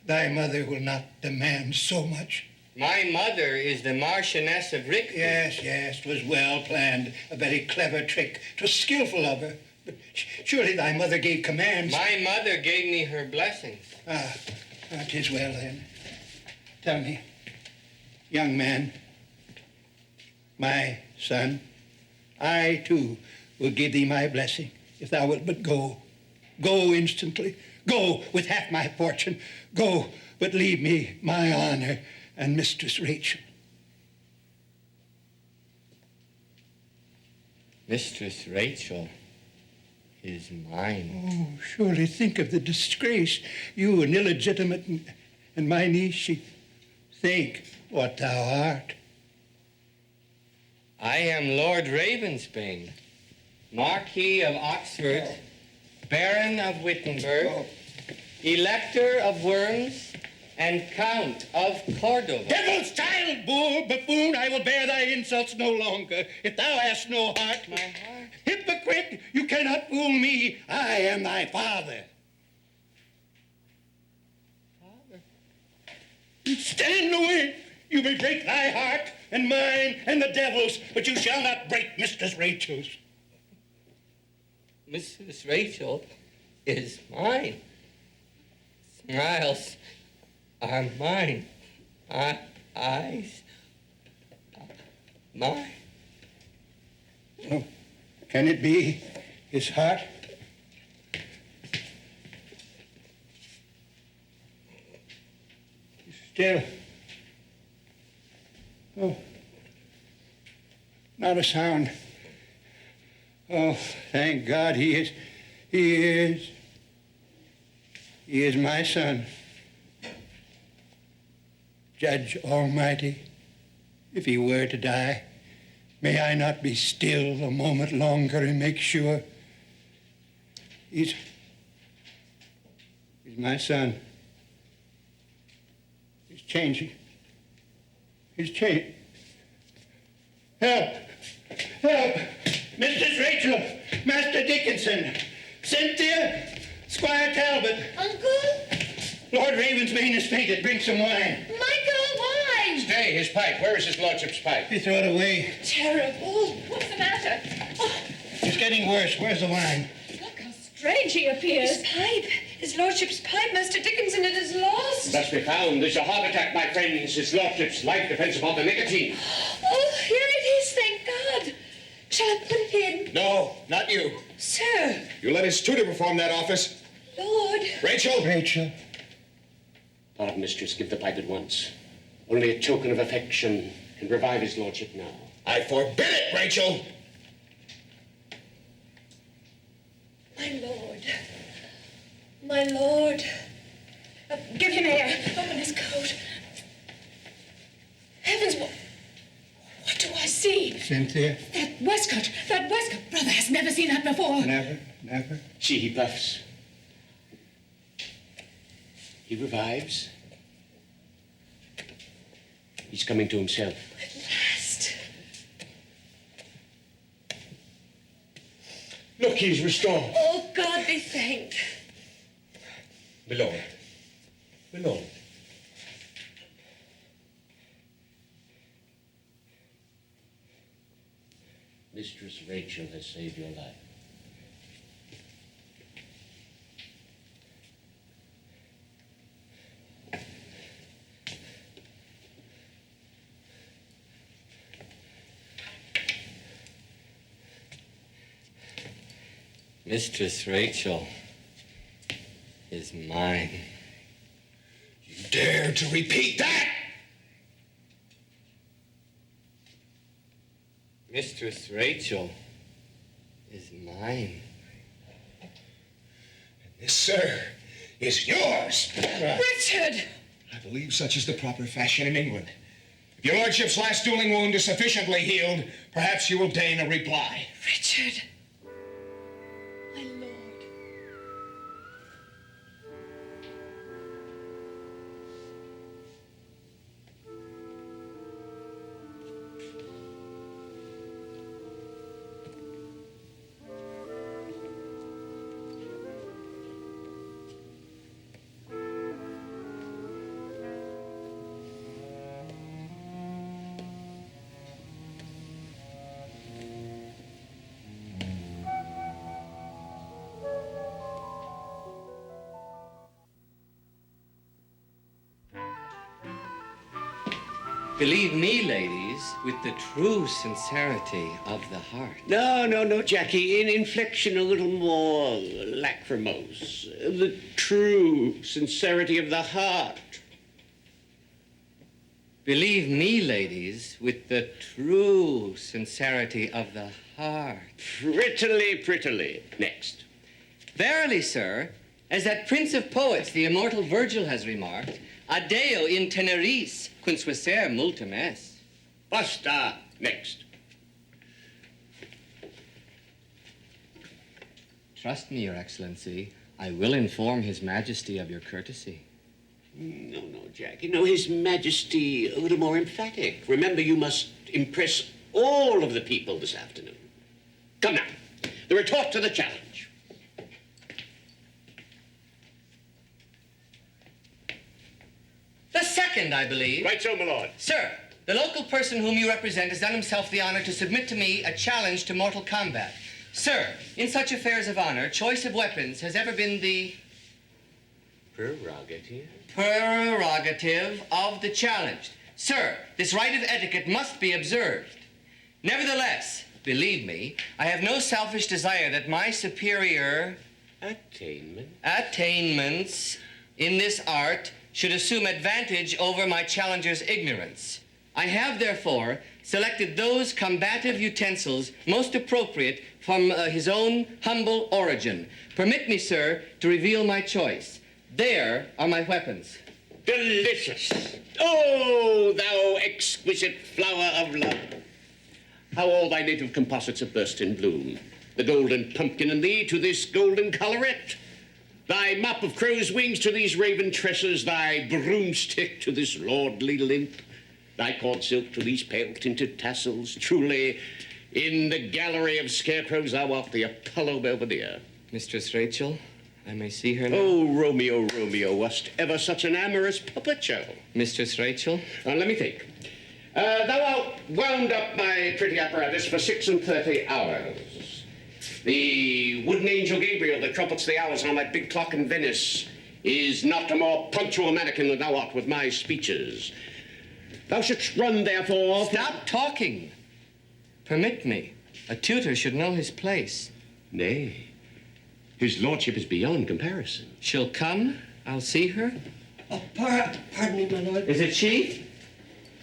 thy mother will not demand so much. My mother is the Marchioness of Rickford. Yes, 'twas well planned, a very clever trick. 'Twas skillful of her, but surely thy mother gave commands. My mother gave me her blessings. 'Tis well then. Tell me, young man, my son, I too will give thee my blessing, if thou wilt but go. Go instantly. Go with half my fortune. Go, but leave me my honor and Mistress Rachel. Mistress Rachel is mine. Oh, surely think of the disgrace. You, an illegitimate, and my niece, she... Think what thou art. I am Lord Ravensbane, Marquis of Oxford, Baron of Wittenberg, Elector of Worms, and Count of Cordova. Devil's child, bull, buffoon, I will bear thy insults no longer. If thou hast no heart, My heart? hypocrite, you cannot fool me. I am thy father. Father? Stand away. You may break thy heart and mine and the devil's, but you shall not break Mistress Rachel's. Mrs. Rachel is mine. Smiles are mine. Eyes are mine. Oh, can it be his heart? Still. Oh, not a sound. Oh, thank God he is my son. Judge Almighty, if he were to die, may I not be still a moment longer and make sure he's my son. He's changing. He's changed. Help! Help! Mrs. Rachel! Master Dickinson! Cynthia! Squire Talbot! Uncle? Lord Ravensbane has fainted. Bring some wine. Michael, wine! Stay, his pipe. Where is his lordship's pipe? He threw it away. Terrible. What's the matter? Oh, It's getting worse. Where's the wine? look how strange he appears. His pipe. His lordship's pipe, Master Dickinson, it is lost. Must be found. There's a heart attack, my friends. His lordship's life depends upon the nicotine. Oh, here it is, thank God. Shall I put it in? No, not you. Sir, You let his tutor perform that office. Lord. Rachel! Rachel. Pardon, mistress, give the pipe at once. Only a token of affection can revive his lordship now. I forbid it, Rachel! My lord. My lord. Give him air. Open his coat. Heavens, what do I see? Cynthia. That waistcoat. Brother has never seen that before. Never, never. See, he puffs. He revives. He's coming to himself. At last. Look, he's restored. Oh, God be thanked. My lord. My lord. Mistress Rachel has saved your life. Mistress Rachel is mine. You dare to repeat that? Mistress Rachel is mine. This, sir, is yours. Richard! I believe such is the proper fashion in England. If your lordship's last dueling wound is sufficiently healed, perhaps you will deign a reply. Richard! My lord. Believe me, ladies, with the true sincerity of the heart. No, Jackie. In inflection a little more lachrymose. The true sincerity of the heart. Believe me, ladies, with the true sincerity of the heart. Prettily. Next. Verily, sir, as that prince of poets, the immortal Virgil, has remarked, Adeo in teneris, quinsueser multum est. Basta. Next. Trust me, Your Excellency. I will inform His Majesty of your courtesy. No, Jack. You know, His Majesty a little more emphatic. Remember, you must impress all of the people this afternoon. Come now. The retort to the challenge. The second, I believe. Right so, my lord. Sir, the local person whom you represent has done himself the honor to submit to me a challenge to mortal combat. Sir, in such affairs of honor, choice of weapons has ever been the Prerogative? prerogative of the challenged. Sir, this right of etiquette must be observed. Nevertheless, believe me, I have no selfish desire that my superior attainments in this art should assume advantage over my challenger's ignorance. I have, therefore, selected those combative utensils most appropriate from his own humble origin. Permit me, sir, to reveal my choice. There are my weapons. Delicious. Oh, thou exquisite flower of love. How all thy native composites have burst in bloom. The golden pumpkin in thee to this golden collarette. Thy mop of crow's wings to these raven tresses. Thy broomstick to this lordly limp. Thy cord silk to these pale tinted tassels. Truly, in the gallery of scarecrows, thou art the Apollo Belvedere. Mistress Rachel, I may see her now. Oh, Romeo, Romeo, wast ever such an amorous puppet show? Mistress Rachel? Let me think. Thou art wound up my pretty apparatus for 36 hours. The wooden angel Gabriel that trumpets the hours on that big clock in Venice is not a more punctual mannequin than thou art with my speeches. Thou shouldst run, therefore... Stop talking. Permit me. A tutor should know his place. Nay, his lordship is beyond comparison. She'll come. I'll see her. Oh, pardon me, my lord. Is it she?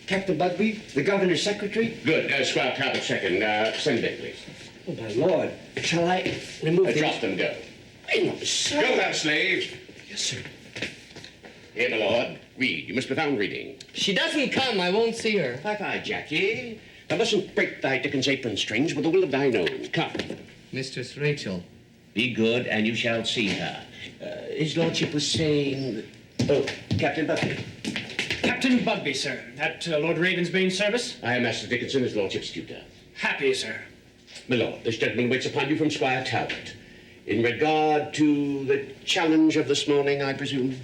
Captain Bugby, the governor's secretary. Good. Squire Talbot second. Send it, please. Oh, my lord. Shall I remove the... Drop them, go. No, sir. Go, thou slave. Yes, sir. Here, my lord. Read. You must be found reading. She doesn't come. I won't see her. Bye-bye, Jackie. Thou mustn't break thy Dickens apron strings with the will of thine own. Come. Mistress Rachel. Be good, and you shall see her. His lordship was saying... Oh, Captain Bugby. Captain Bugby, sir. At Lord Ravensbane's service? I am Master Dickinson, his lordship's tutor. Happy, sir. My lord, this gentleman waits upon you from Squire Talbot. In regard to the challenge of this morning, I presume?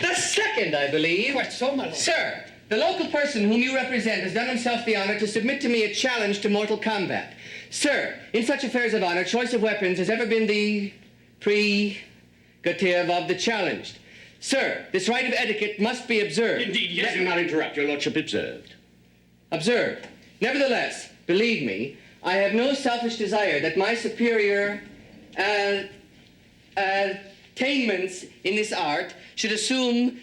The second, I believe. What, so, my lord? Sir, the local person whom you represent has done himself the honor to submit to me a challenge to mortal combat. Sir, in such affairs of honor, choice of weapons has ever been the prerogative of the challenged. Sir, this right of etiquette must be observed. Indeed, yes. Do not interrupt. Your lordship observed. Observed. Nevertheless, believe me, I have no selfish desire that my superior attainments in this art should assume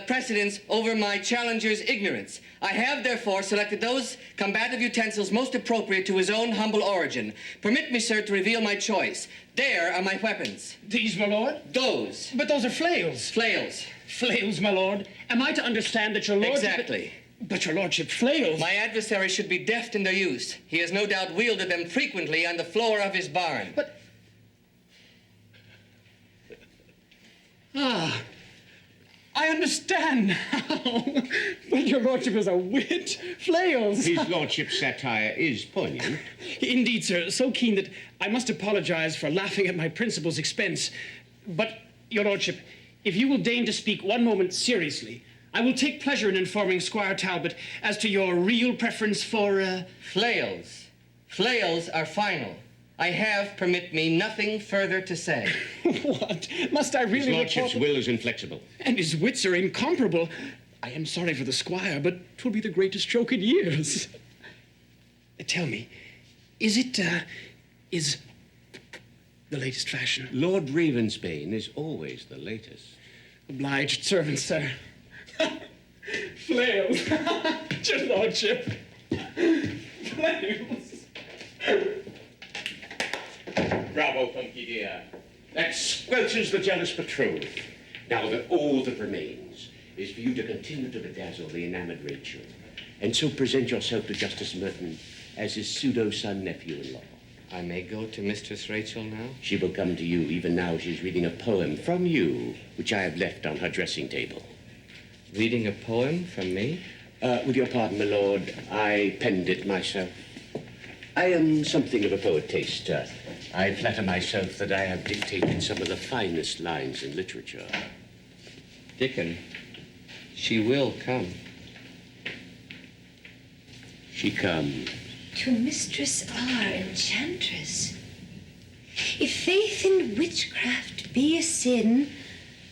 precedence over my challenger's ignorance. I have, therefore, selected those combative utensils most appropriate to his own humble origin. Permit me, sir, to reveal my choice. There are my weapons. These, my lord? Those. But those are flails. Flails. Flails, my lord? Am I to understand that your lordship... Exactly. But your lordship, flails... My adversary should be deft in their use. He has no doubt wielded them frequently on the floor of his barn. But... Ah... I understand now. But your lordship is a wit. Flails. His lordship's satire is poignant. Indeed, sir. So keen that I must apologize for laughing at my principal's expense. But, your lordship, if you will deign to speak one moment seriously, I will take pleasure in informing Squire Talbot as to your real preference for, Flails. Flails are final. I have, permit me, nothing further to say. What? Must I really His lordship's report... will is inflexible. And his wits are incomparable. I am sorry for the squire, but 'twill be the greatest stroke in years. Tell me, is the latest fashion? Lord Ravensbane is always the latest. Obliged servant, sir. Flails. Your lordship. Flails. Bravo, Punky dear. That squelches the jealous betrothed. Now that all that remains is for you to continue to bedazzle the enamored Rachel, and so present yourself to Justice Merton as his pseudo-son nephew-in-law. I may go to Mistress Rachel now? She will come to you. Even now, she's reading a poem from you, which I have left on her dressing table. Reading a poem from me? With your pardon, my lord, I penned it myself. I am something of a poet taste. I flatter myself that I have dictated some of the finest lines in literature. Dickon, she will come. She comes. To Mistress R, Enchantress. If faith in witchcraft be a sin,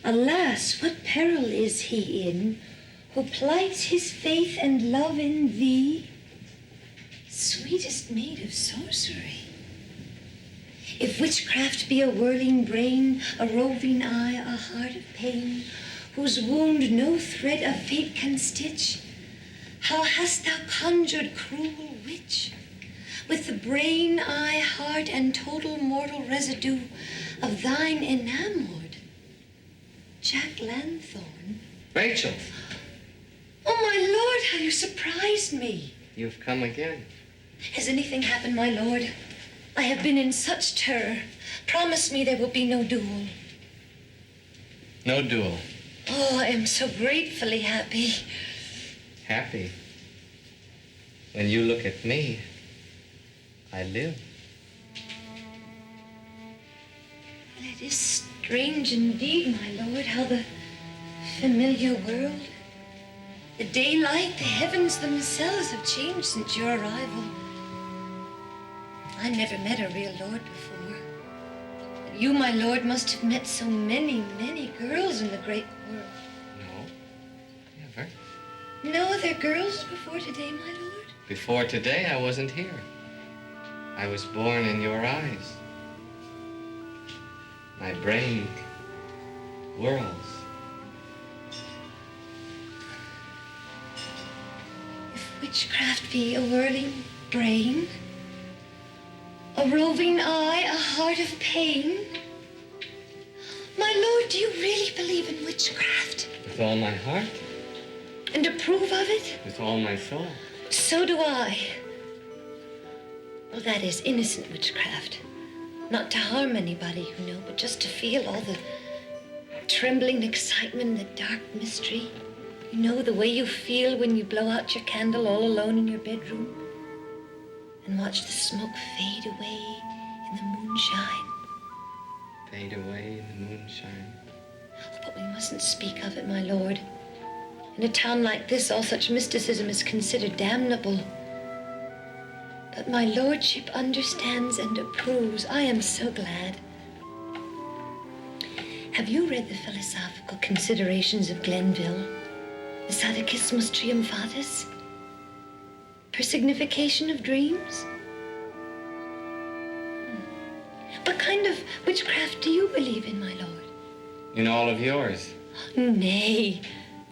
alas, what peril is he in, who plights his faith and love in thee, sweetest maid of sorcery. If witchcraft be a whirling brain, a roving eye, a heart of pain, whose wound no thread of fate can stitch, how hast thou conjured, cruel witch, with the brain, eye, heart, and total mortal residue of thine enamored Jack Lanthorne? Rachel! Oh, my lord, how you surprised me. You've come again. Has anything happened, my lord? I have been in such terror. Promise me there will be no duel. No duel. Oh, I am so gratefully happy. Happy? When you look at me, I live. Well, it is strange indeed, my lord, how the familiar world, the daylight, the heavens themselves have changed since your arrival. I never met a real lord before. But you, my lord, must have met so many, many girls in the great world. No, never. No other girls before today, my lord? Before today, I wasn't here. I was born in your eyes. My brain whirls. If witchcraft be a whirling brain, a roving eye, a heart of pain, my lord, do you really believe in witchcraft? With all my heart, And approve of it? with all my soul. So do I. Well, that is innocent witchcraft. Not to harm anybody, you know, but just to feel all the trembling excitement, the dark mystery. You know, the way you feel when you blow out your candle all alone in your bedroom and watch the smoke fade away in the moonshine. Fade away in the moonshine. But we mustn't speak of it, my lord. In a town like this, all such mysticism is considered damnable. But my lordship understands and approves. I am so glad. Have you read the philosophical considerations of Glenville? The Catechismus Triumphatus? Persignification of dreams? What kind of witchcraft do you believe in, my lord? In all of yours. Nay,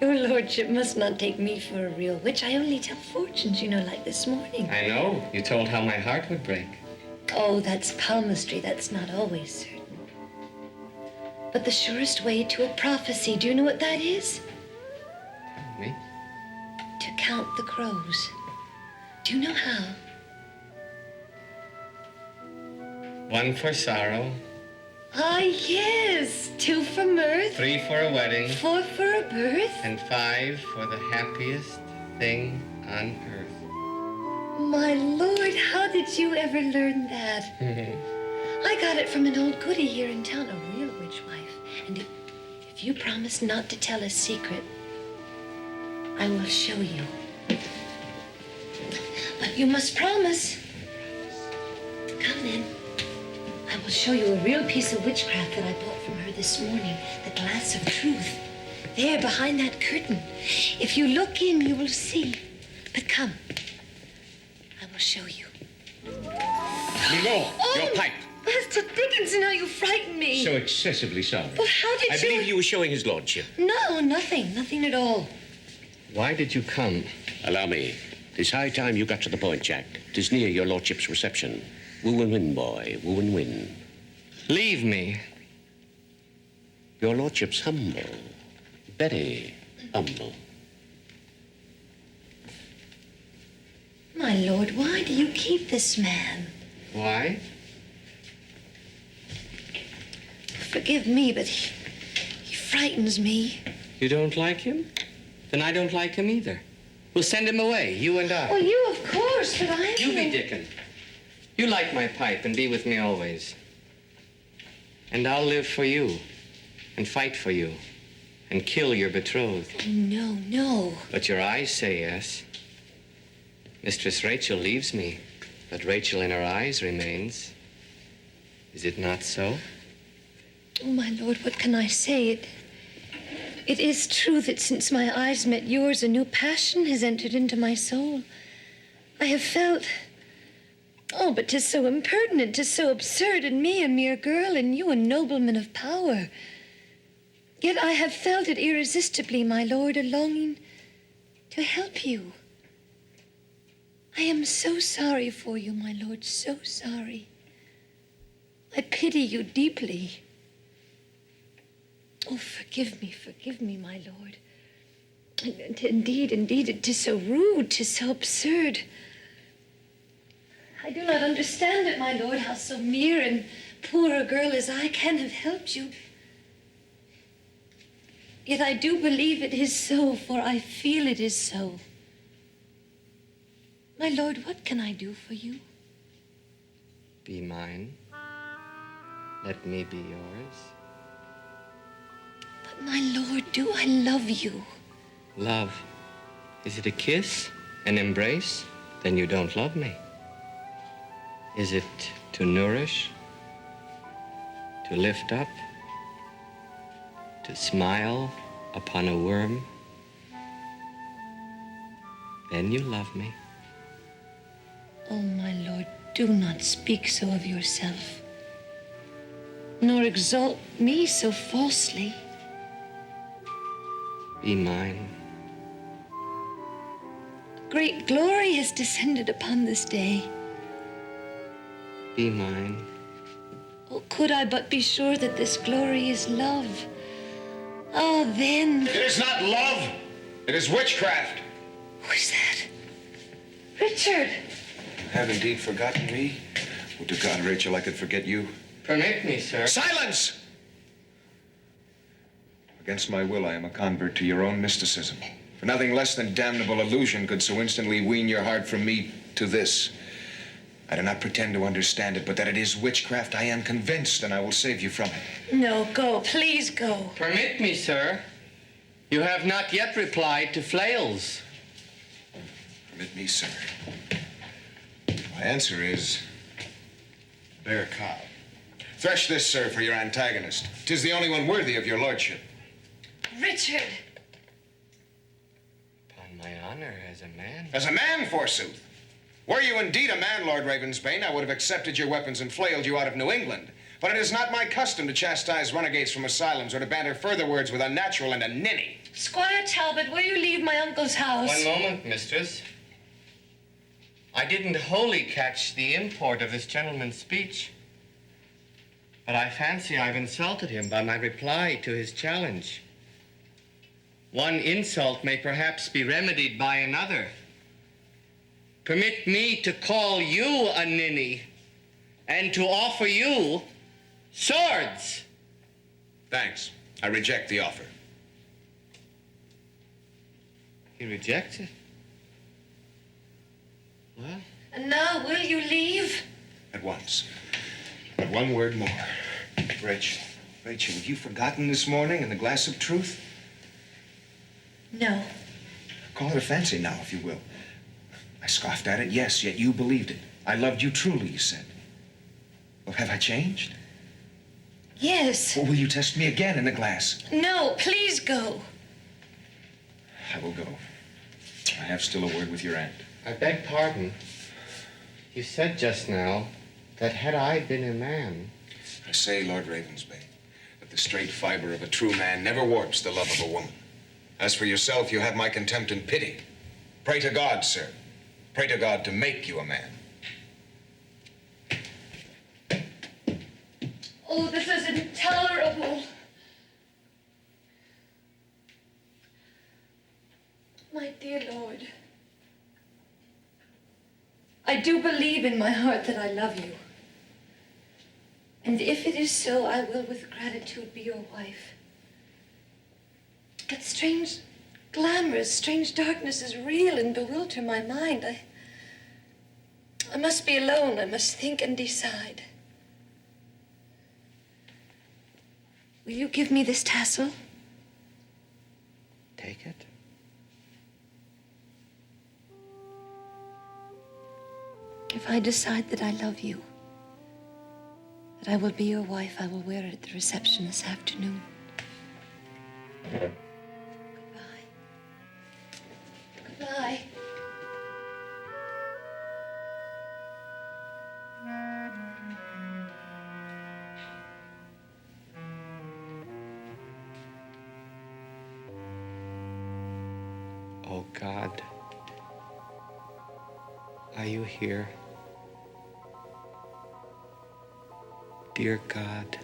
your lordship must not take me for a real witch. I only tell fortunes, you know, like this morning. I know. You told how my heart would break. Oh, that's palmistry. That's not always certain. But the surest way to a prophecy, do you know what that is? Tell me. To count the crows. Do you know how? 1 for sorrow, Ah, yes. 2 for mirth, 3 for a wedding, 4 for a birth. and 5 for the happiest thing on earth. My lord, how did you ever learn that? I got it from an old goody here in town, a real witch wife. And if you promise not to tell a secret, I will show you. But you must promise. Come then. I will show you a real piece of witchcraft that I bought from her this morning. The glass of truth. There, behind that curtain. If you look in, you will see. But come. I will show you. Milo, your pipe. Master Dickinson, how you frightened me. So excessively sorry. Well, how did I you... believe you were showing his lordship. No, nothing. Nothing at all. Why did you come? Allow me. 'Tis high time you got to the point, Jack. 'Tis near your lordship's reception. Woo and win, boy. Woo and win. Leave me. Your lordship's humble. Very humble. My lord, why do you keep this man? Why? forgive me, but he frightens me. You don't like him? Then I don't like him either. We'll send him away, you and I. Well, you, of course, but I... You be Dickon. You light my pipe and be with me always. And I'll live for you and fight for you and kill your betrothed. Oh, no, no. But your eyes say yes. Mistress Rachel leaves me, but Rachel in her eyes remains. Is it not so? Oh, my lord, what can I say? It is true that since my eyes met yours, a new passion has entered into my soul. I have felt... Oh, but 'tis so impertinent, 'tis so absurd, and me a mere girl, and you a nobleman of power. Yet I have felt it irresistibly, my lord, a longing to help you. I am so sorry for you, my lord, so sorry. I pity you deeply. Oh, forgive me, my lord. Indeed, it is so rude, 'tis so absurd. I do not understand it, my lord, how so mere and poor a girl as I can have helped you. Yet I do believe it is so, for I feel it is so. My lord, what can I do for you? Be mine. Let me be yours. But my lord, do I love you? Love. Is it a kiss? An embrace? Then you don't love me. Is it to nourish? To lift up? To smile upon a worm? Then you love me. Oh, my lord, do not speak so of yourself, nor exalt me so falsely. Be mine. Great glory has descended upon this day. Be mine. Oh, could I but be sure that this glory is love. Oh, then... It is not love. It is witchcraft. Who is that? Richard! You have indeed forgotten me? Would to God, Rachel, I could forget you. Permit me, sir. Silence! Against my will, I am a convert to your own mysticism. For nothing less than damnable illusion could so instantly wean your heart from me to this. I do not pretend to understand it, but that it is witchcraft, I am convinced, and I will save you from it. No, go. Please go. Permit me, sir. You have not yet replied to flails. Permit me, sir. My answer is... bear cow. Thresh this, sir, for your antagonist. 'Tis the only one worthy of your lordship. Richard! Upon my honor as a man. As a man, forsooth. Were you indeed a man, Lord Ravensbane, I would have accepted your weapons and flailed you out of New England. But it is not my custom to chastise renegades from asylums or to banter further words with unnatural and a ninny. Squire Talbot, will you leave my uncle's house? One moment, mistress. I didn't wholly catch the import of this gentleman's speech, but I fancy I've insulted him by my reply to his challenge. One insult may perhaps be remedied by another. Permit me to call you a ninny and to offer you swords. Thanks. I reject the offer. He rejects it. Well? And now, will you leave? At once. But one word more. Rachel, have you forgotten this morning and the glass of truth? No. Call it a fancy now, if you will. I scoffed at it, yes, yet you believed it. I loved you truly, you said. Well, have I changed? Yes. Or will you test me again in the glass? No, please go. I will go. I have still a word with your aunt. I beg pardon. You said just now that had I been a man... I say, Lord Ravensbane, that the straight fiber of a true man never warps the love of a woman. As for yourself, you have my contempt and pity. Pray to God, sir. Pray to God to make you a man. Oh, this is intolerable. My dear Lord, I do believe in my heart that I love you. And if it is so, I will with gratitude be your wife. But strange glamours, strange darknesses reel and bewilder my mind. I must be alone. I must think and decide. Will you give me this tassel? Take it. If I decide that I love you, that I will be your wife, I will wear it at the reception this afternoon. Goodbye. Goodbye. Oh God, are you here? Dear God,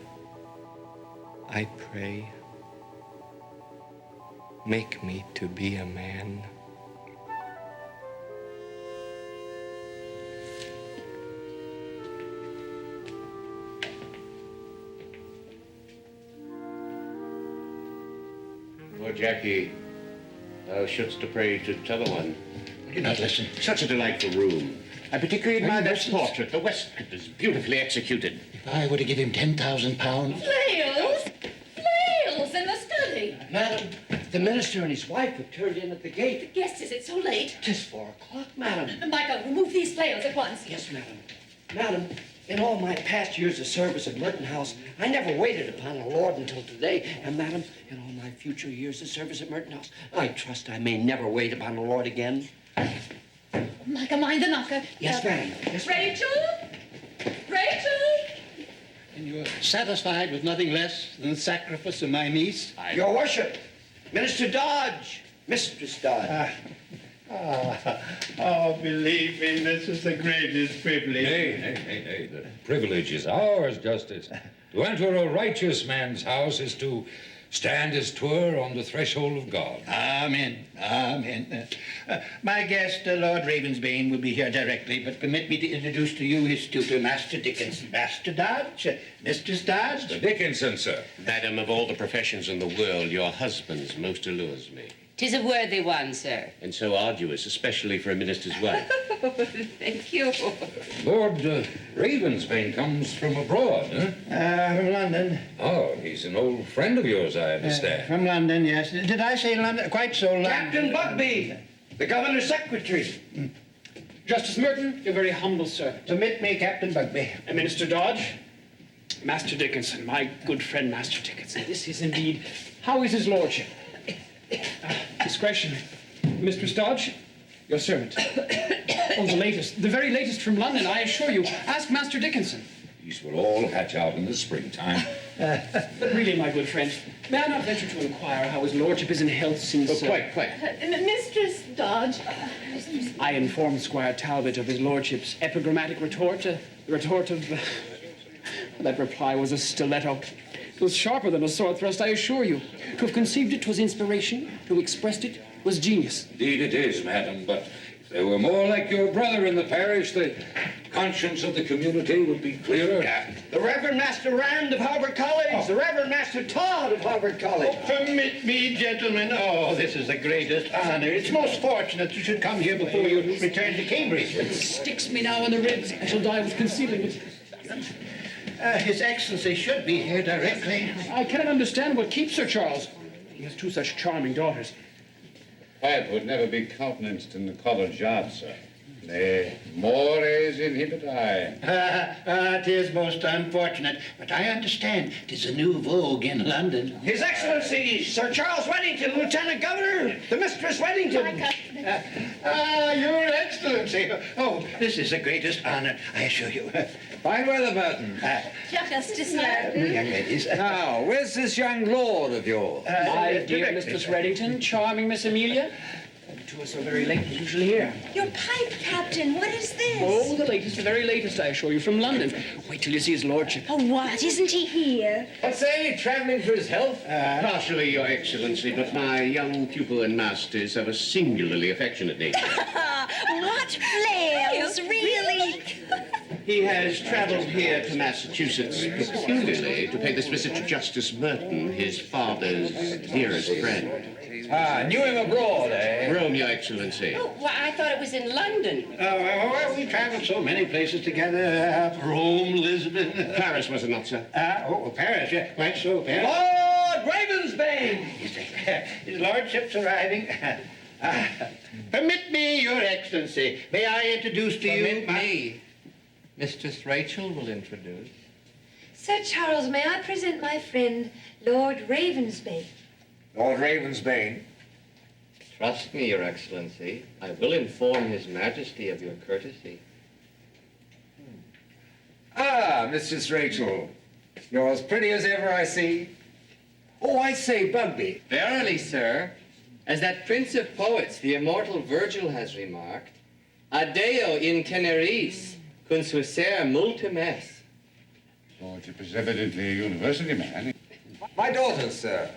I pray, make me to be a man. Oh, Jackie, thou shouldst have prayed to t'other one. Do not listen. Such a delightful room. I particularly admire that listen? portrait. The waistcoat is beautifully executed. If I were to give him 10,000 pounds. Flails! Flails in the study. Madam, the minister and his wife have turned in at the gate. Yes, is it so late? 'Tis 4 o'clock, madam. Michael, remove these flails at once. Yes, madam. Madam, in all my past years of service at Merton House, I never waited upon a lord until today. And madam, in all my future years of service at Merton House, I trust I may never wait upon a lord again. Michael, mind the knocker. Yes, madam. Yes, madam. Rachel! Rachel! And you're satisfied with nothing less than the sacrifice of my niece? Your worship, Minister Dodge, Mistress Dodge. Oh, believe me, this is the greatest privilege. Nay. The privilege is ours, Justice. To enter a righteous man's house is to stand as 'twere on the threshold of God. Amen. My guest, Lord Ravensbane, will be here directly, but permit me to introduce to you his tutor, Master Dickinson. Master Dodge, Mistress Dodge. Mr. Dickinson, sir. Madam, of all the professions in the world, your husband's most allures me. 'Tis a worthy one, sir. And so arduous, especially for a minister's wife. Thank you. Lord Ravensbane comes from abroad, huh? From London. Oh, he's an old friend of yours, I understand. From London, yes. Did I say London? Quite so, London. Captain Bugby, the governor's secretary. Justice Merton, your very humble servant. Permit me, Captain Bugby. And Minister Dodge, Master Dickinson, my good friend, Master Dickinson. This is indeed... How is his lordship? Discretion. Mistress Dodge, your servant. Oh, the very latest from London, I assure you. Ask Master Dickinson. These will all hatch out in the springtime. But really, my good friend, may I not venture to inquire how his lordship is in health since... Quite. Mistress Dodge. I informed Squire Talbot of his lordship's epigrammatic retort. The retort of... that reply was a stiletto. It was sharper than a sword thrust, I assure you. To have conceived it was inspiration. To have expressed it was genius. Indeed it is, madam, but if they were more like your brother in the parish, the conscience of the community would be clearer. The Reverend Master Rand of Harvard College. The Reverend Master Todd of Harvard College. Permit me, gentlemen. Oh, this is the greatest honor. It's most fortunate you should come here before you return to Cambridge. It sticks me now in the ribs. I shall die with concealing it. His Excellency should be here directly. I cannot understand what keeps Sir Charles. He has 2 such charming daughters. That would never be countenanced in the college yard, sir. Nay, mores inhibitae. 'Tis most unfortunate, but I understand 'tis a new vogue in London. His Excellency, Sir Charles Weddington, Lieutenant Governor, the Mistress Weddington. Your Excellency. Oh, this is the greatest honor, I assure you. Fine weather, Burton. Justice Merton. Young ladies. Now, where's this young lord of yours? My dear Mistress Reddington, charming Miss Amelia. To us so very late, usually here. Your pipe, Captain. What is this? Oh, the very latest, I assure you, from London. Wait till you see his lordship. Oh, what? Isn't he here? What say, travelling for his health? Partially, Your Excellency, but my young pupil and masters have a singularly affectionate nature. What? Flails? Really? He has traveled here to Massachusetts peculiarly to pay this visit to Justice Merton, his father's dearest friend. Ah, knew him abroad, eh? Rome, Your Excellency. Oh, why, I thought it was in London. Well, we traveled so many places together. Rome, Lisbon. Paris, was it not, sir? Paris, yeah. Quite so, Paris. Lord Ravensbane! His lordship's arriving. Permit me, Your Excellency. May I introduce to you... Permit me. Mistress Rachel will introduce. Sir Charles, may I present my friend, Lord Ravensbane? Lord Ravensbane. Trust me, Your Excellency. I will inform His Majesty of your courtesy. Ah, Mistress Rachel. You're as pretty as ever I see. Oh, I say, Bugby. Verily, sir, as that prince of poets, the immortal Virgil, has remarked, Adeo in Teneris, cum sucer multum est. Lordship is evidently a university man. My daughters, sir.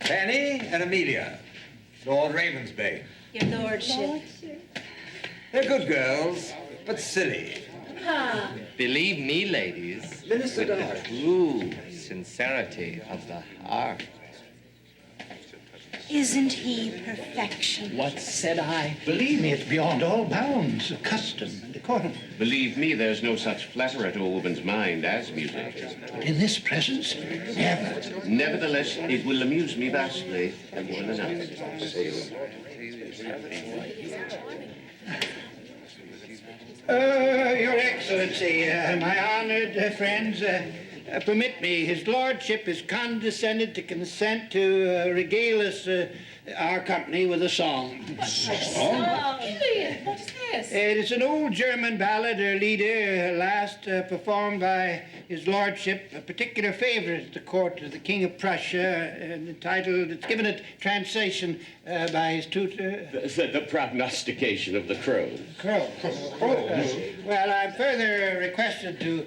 Fanny and Amelia. Lord Ravensbane. Your lordship. They're good girls, but silly. Ah. Believe me, ladies, Minister with the Dart. true sincerity of the heart. Isn't he perfection? What said I? Believe me, it's beyond all bounds of custom and decorum. Believe me, there's no such flatterer to a woman's mind as music. But in this presence, never. Nevertheless, it will amuse me vastly, and more than enough. Your Excellency, my honored friends, permit me. His lordship has condescended to consent to regale us, our company, with a song. Killian, what's this? It is an old German ballad or lieder, last performed by his lordship, a particular favorite at the court of the King of Prussia, entitled, it's given a translation by his tutor. The prognostication of the crow. Crow. Well, I'm further requested to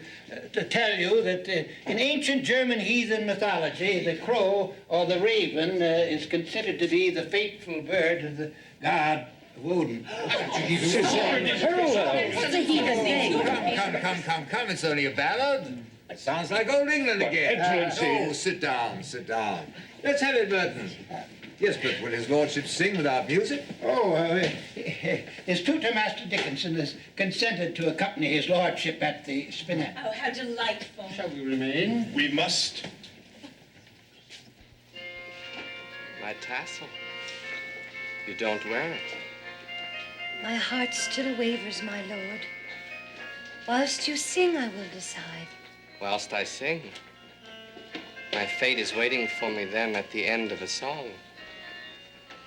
tell you that in ancient German heathen mythology, the crow or the raven is considered to be the fateful bird of the god Odin. What's a heathen thing? Come. It's only a ballad. It sounds like old England again. Excellency. Sit down. Let's have it, Merton. Yes, but will his lordship sing without music? His tutor, Master Dickinson, has consented to accompany his lordship at the spinet. Oh, how delightful. Shall we remain? We must. My tassel. You don't wear it. My heart still wavers, my lord. Whilst you sing, I will decide. Whilst I sing. My fate is waiting for me then at the end of a song.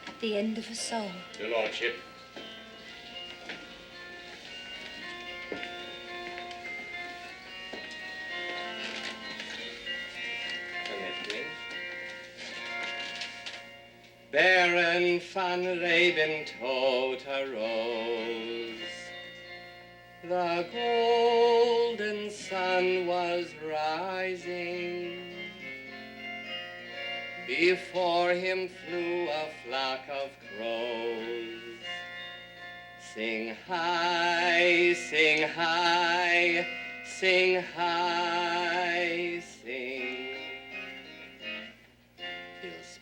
At the end of a song. Your lordship. Permit me. Baron van Raventhout arose. The golden sun was rising. Before him flew a flock of crows. Sing high, sing high, sing high, sing.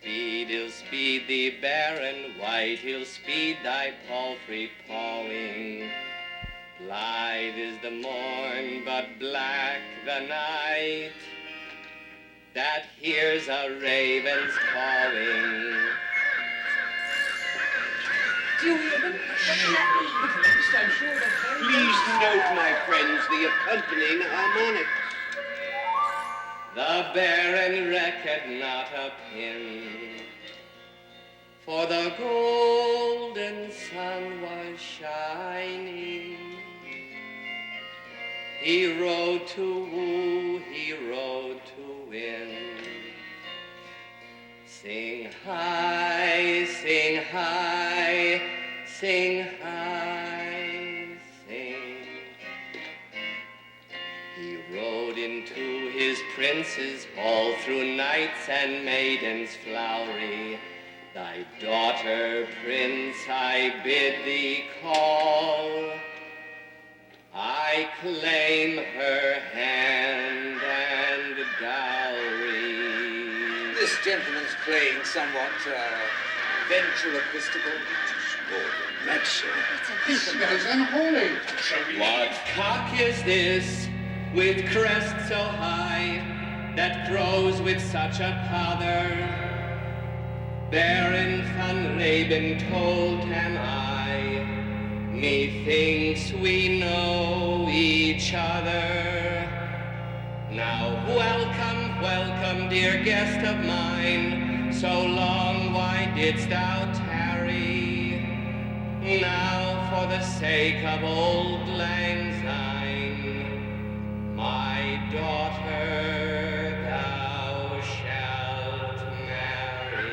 He'll speed thee, Baron White, he'll speed thy palfrey pawing. Blithe is the morn, but black the night that hears a raven's cawing. Do you hear them? What can that mean? Please note, my friends, the accompanying harmonics. The Baron recked not a pin, for the golden sun was shining. He rode to woo, he rode to win. Sing high, sing high, sing high, sing. He rode into his prince's hall through knights and maidens flowery. Thy daughter, prince, I bid thee call. I I claim her hand and dowry. This gentleman's playing somewhat ventriloquistical. That's so. This guy's unholy. What cock is this with crest so high that crows with such a pother? Baron von Rabentold am I. Methinks we know each other. Now welcome, welcome, dear guest of mine. So long, why didst thou tarry? Now, for the sake of old Lang Syne, my daughter thou shalt marry.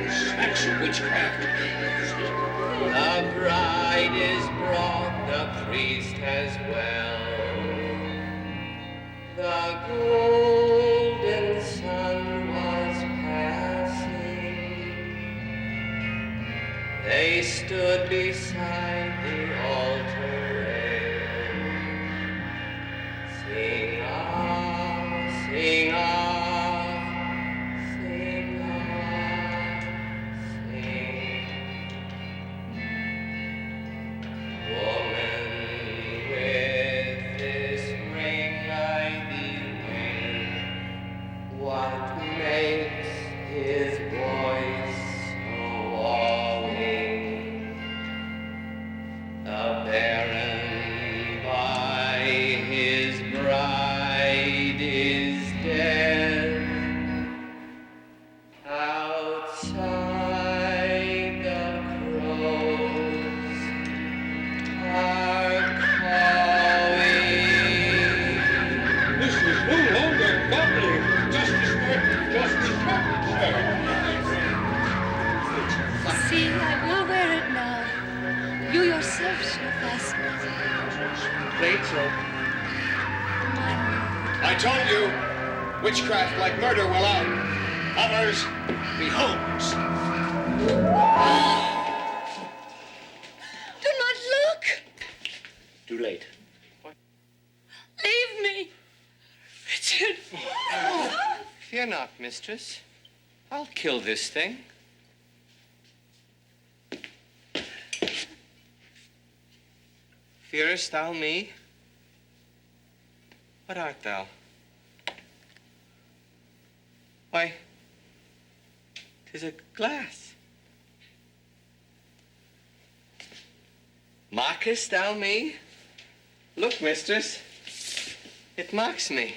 Smacks of witchcraft. The bride is brought, the priest as well. The golden sun was passing. They stood beside the altar rail. Sing on, sing on, sing on, sing. Woman, with this ring I thee win. What makes his voice so awing? The Baron by his bride is dead. Outside the crows are cawing. This is no longer godly. Justice Merton, Justice Merton, See, I will wear it now. You yourself shall fasten it. Rachel. My I told you, witchcraft like murder will out. Others, beholds. Do not look! Too late. Leave me! Richard! Fear not, mistress. I'll kill this thing. Fearest thou me? What art thou? Why, 'tis a glass. Mockest thou me? Look, mistress, it mocks me.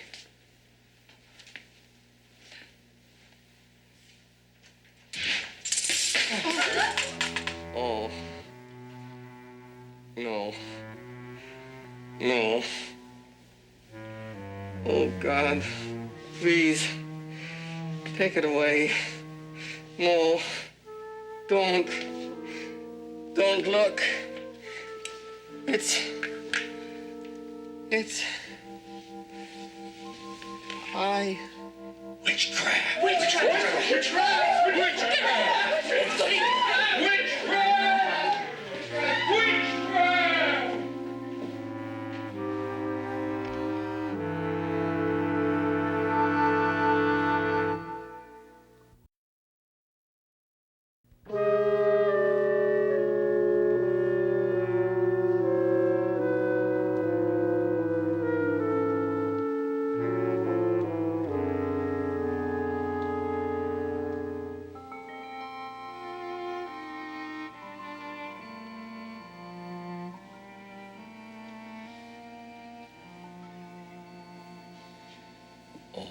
Oh. No. No. Oh, God. Please. Take it away. No. Don't. Don't look. It's... I... Witchcraft. Witchcraft! Witchcraft! Witchcraft! Witchcraft! Witchcraft!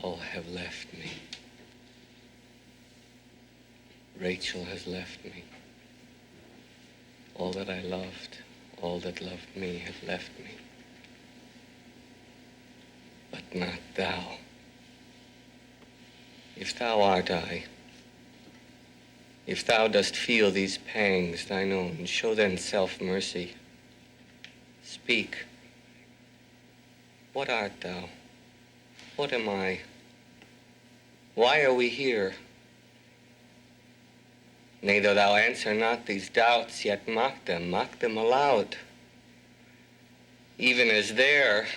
All have left me. Rachel has left me. All that I loved, all that loved me have left me. But not thou. If thou art I, if thou dost feel these pangs thine own, show then self-mercy. Speak. What art thou? What am I? Why are we here? Nay, though thou answer not these doubts, yet mock them aloud. even as there,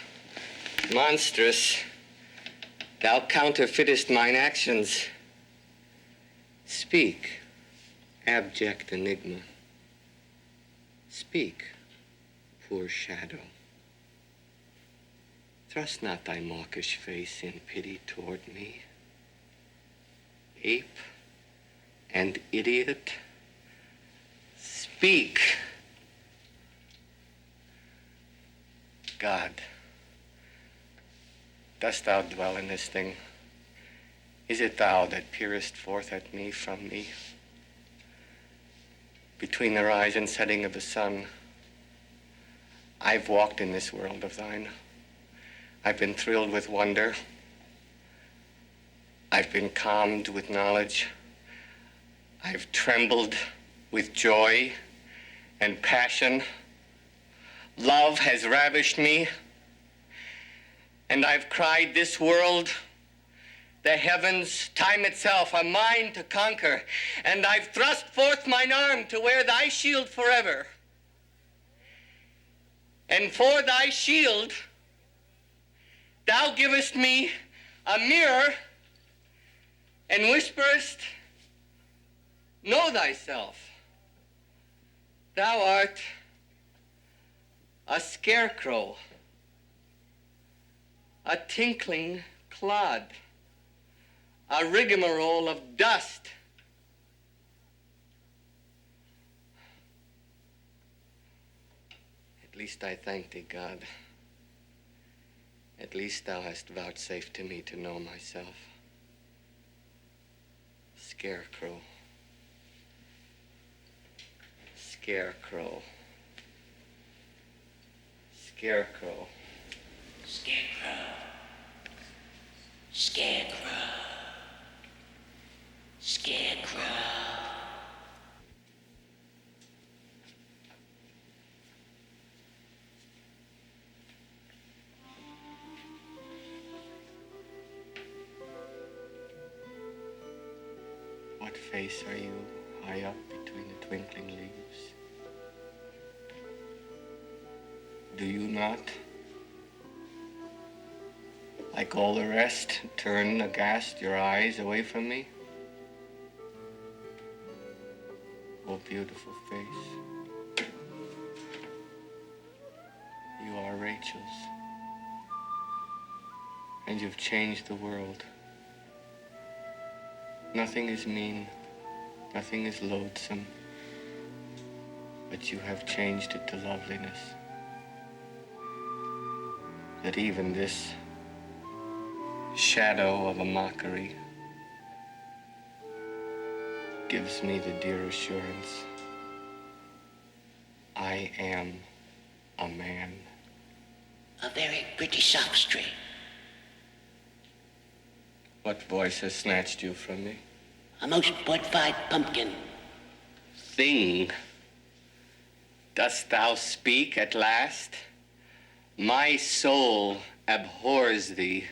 monstrous, thou counterfeitest mine actions. Speak, abject enigma. Speak, poor shadow. Thrust not thy mawkish face in pity toward me. Ape and idiot, speak. God, dost thou dwell in this thing? Is it thou that peerest forth at me from me? Between the rise and setting of the sun, I've walked in this world of thine. I've been thrilled with wonder. I've been calmed with knowledge. I've trembled with joy and passion. Love has ravished me, and I've cried, this world, the heavens, time itself, are mine to conquer, and I've thrust forth mine arm to wear thy shield forever. And for thy shield, thou givest me a mirror and whisperest, know thyself. Thou art a scarecrow, a tinkling clod, a rigmarole of dust. At least I thank thee, God. At least thou hast vouchsafed to me to know myself. Scarecrow. Scarecrow. Scarecrow. Scarecrow. Scarecrow. Scarecrow. What face are you high up between the twinkling leaves? Do you not, like all the rest, turn aghast your eyes away from me? Oh, beautiful face. You are Rachel's, and you've changed the world. Nothing is mean, nothing is loathsome, but you have changed it to loveliness. That even this shadow of a mockery gives me the dear assurance I am a man. A very pretty sophistry. What voice has snatched you from me? A most fortified pumpkin. Thing, dost thou speak at last? My soul abhors thee.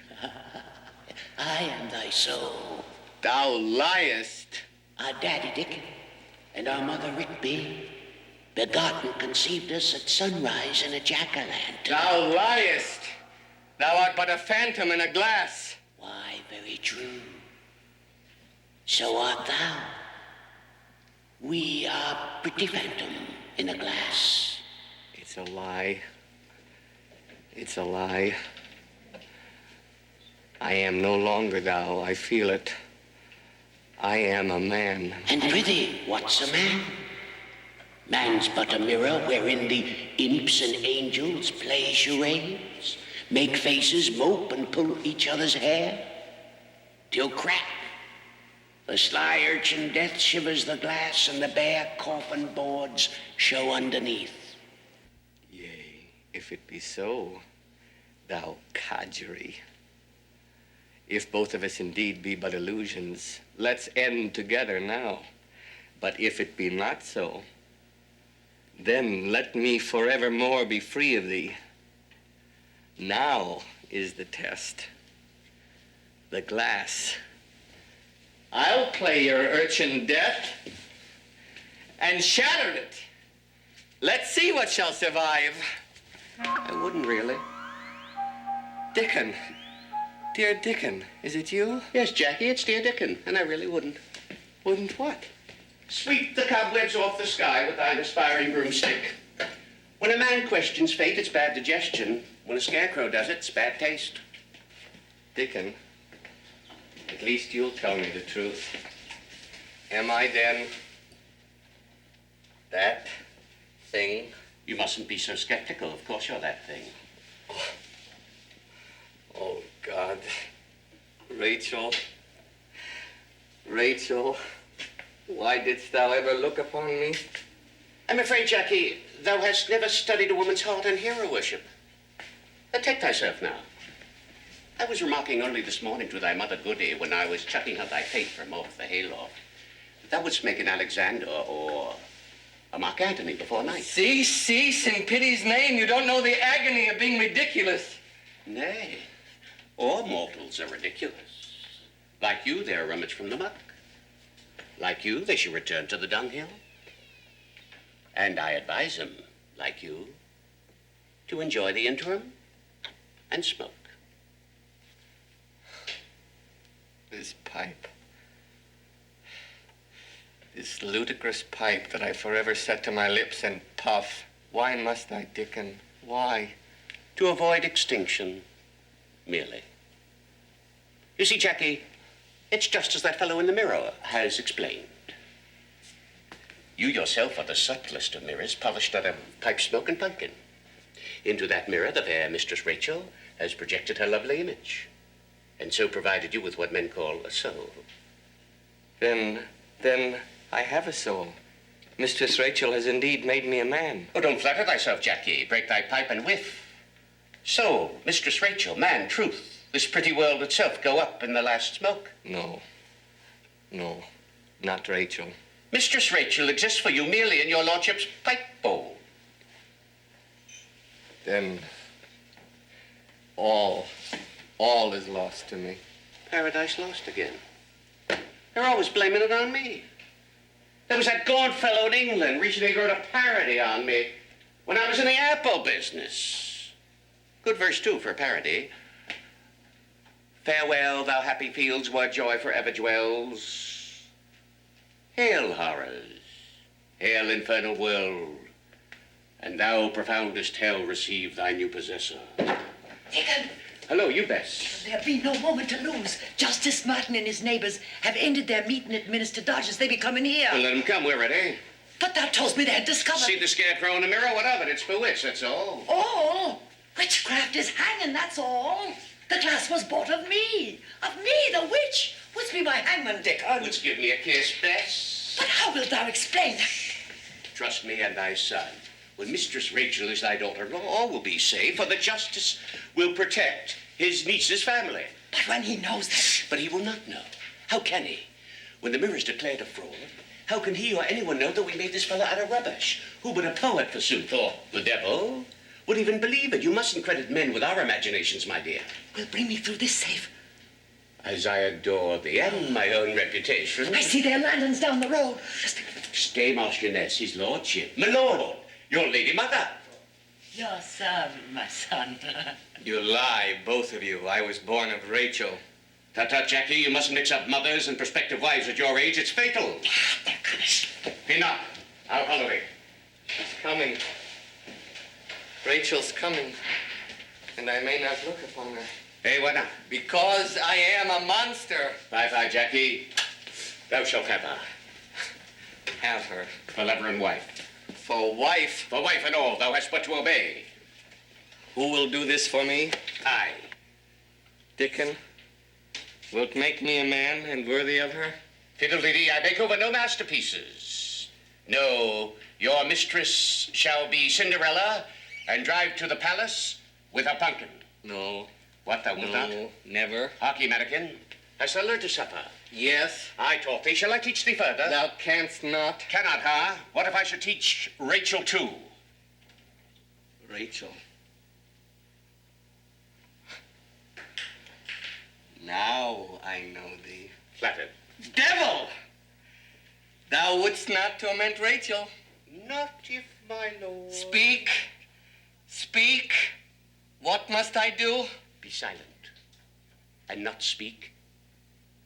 I am thy soul. Thou liest. Our daddy Dick and our mother Rigby, begotten, conceived us at sunrise in a jack-o'-lantern. Thou liest. Thou art but a phantom in a glass. Why, very true. So art thou. We are pretty phantom in a glass. It's a lie. It's a lie. I am no longer thou. I feel it. I am a man. And prithee, what's a man? Man's but a mirror wherein the imps and angels play charades, make faces, mope, and pull each other's hair, till crack, the sly urchin death shivers the glass, and the bare coffin boards show underneath. Yea, if it be so, thou cadgery. If both of us indeed be but illusions, let's end together now. But if it be not so, then let me forevermore be free of thee. Now is the test. The glass. I'll play your urchin death and shatter it. Let's see what shall survive. I wouldn't really. Dickon. Dear Dickon, is it you? Yes, Jackie, it's dear Dickon, and I really wouldn't. Wouldn't what? Sweep the cobwebs off the sky with thine aspiring broomstick. When a man questions fate, it's bad digestion. When a scarecrow does it, it's bad taste. Dickon, at least you'll tell me the truth. Am I then that thing? You mustn't be so skeptical. Of course you're that thing. Oh, God. Rachel. Rachel, why didst thou ever look upon me? I'm afraid, Jackie, thou hast never studied a woman's heart and hero worship. Take thyself now. I was remarking only this morning to thy mother Goody when I was chucking her thy fate from off the hayloft, that thou wouldst make an Alexander or a Mark Antony before night. Cease, in pity's name. You don't know the agony of being ridiculous. Nay, all mortals are ridiculous. Like you, they are rummaged from the muck. Like you, they should return to the dunghill. And I advise them, like you, to enjoy the interim and smoke. This pipe. This ludicrous pipe that I forever set to my lips and puff. Why must I, Dickon? Why? To avoid extinction, merely. You see, Jackie, it's just as that fellow in the mirror has explained. You yourself are the subtlest of mirrors, polished out of pipe smoke and pumpkin. Into that mirror, the fair Mistress Rachel has projected her lovely image, and so provided you with what men call a soul. Then I have a soul. Mistress Rachel has indeed made me a man. Oh, don't flatter thyself, Jackie. Break thy pipe and whiff. Soul, Mistress Rachel, man, truth, this pretty world itself go up in the last smoke. No, not Rachel. Mistress Rachel exists for you merely in your lordship's pipe bowl. Then all is lost to me. Paradise lost again. They're always blaming it on me. There was that gaunt fellow in England recently wrote a parody on me when I was in the apple business. Good verse, too, for a parody. Farewell, thou happy fields where joy forever dwells. Hail, horrors. Hail, infernal world. And thou, profoundest hell, receive thy new possessor. Dickon! Hello, you Bess. There be no moment to lose. Justice Martin and his neighbors have ended their meeting at Minister Dodge's. They be coming here. Well, let them come. We're ready. But thou told me they had discovered... See the scarecrow in the mirror? What of it? It's bewitched, that's all. All? Witchcraft is hanging, that's all. The glass was bought of me. Of me, the witch. Wouldst be my hangman, Dickon? Wouldst give me a kiss, Bess? But how wilt thou explain? Trust me and thy son. When Mistress Rachel is thy daughter-in-law, all will be safe, for the justice will protect his niece's family. But when he knows that... But he will not know. How can he? When the mirror's declared a fraud, how can he or anyone know that we made this fellow out of rubbish? Who but a poet, forsooth, or the devil, would even believe it? You mustn't credit men with our imaginations, my dear. Will bring me through this safe. As I adore thee and my own reputation... I see their lanterns down the road. Stay, Marchioness, his lordship. My lord, your lady mother. Your son, my son. You lie, both of you. I was born of Rachel. Tut-tut, Jackie, you mustn't mix up mothers and prospective wives at your age. It's fatal. They're coming. Fear not. I'll follow thee. She's coming. Rachel's coming. And I may not look upon her. Hey, why not? Because I am a monster. Bye-bye, Jackie. Thou shalt have her. Have her. For lover and wife. For wife? For wife and all, thou hast but to obey. Who will do this for me? I. Dickon, wilt make me a man and worthy of her? Fiddle-dee-dee, I make over no masterpieces. No, your mistress shall be Cinderella and drive to the palace with her pumpkin. No. What, thou wilt not? No, never. Hark ye, American. Hast thou learned to suffer? Yes. I taught thee. Shall I teach thee further? Thou canst not. Cannot, huh? What if I should teach Rachel too? Rachel. Now I know thee. Flattered. Devil! Thou wouldst not torment Rachel. Not if my lord... Speak. Speak. What must I do? Be silent, and not speak,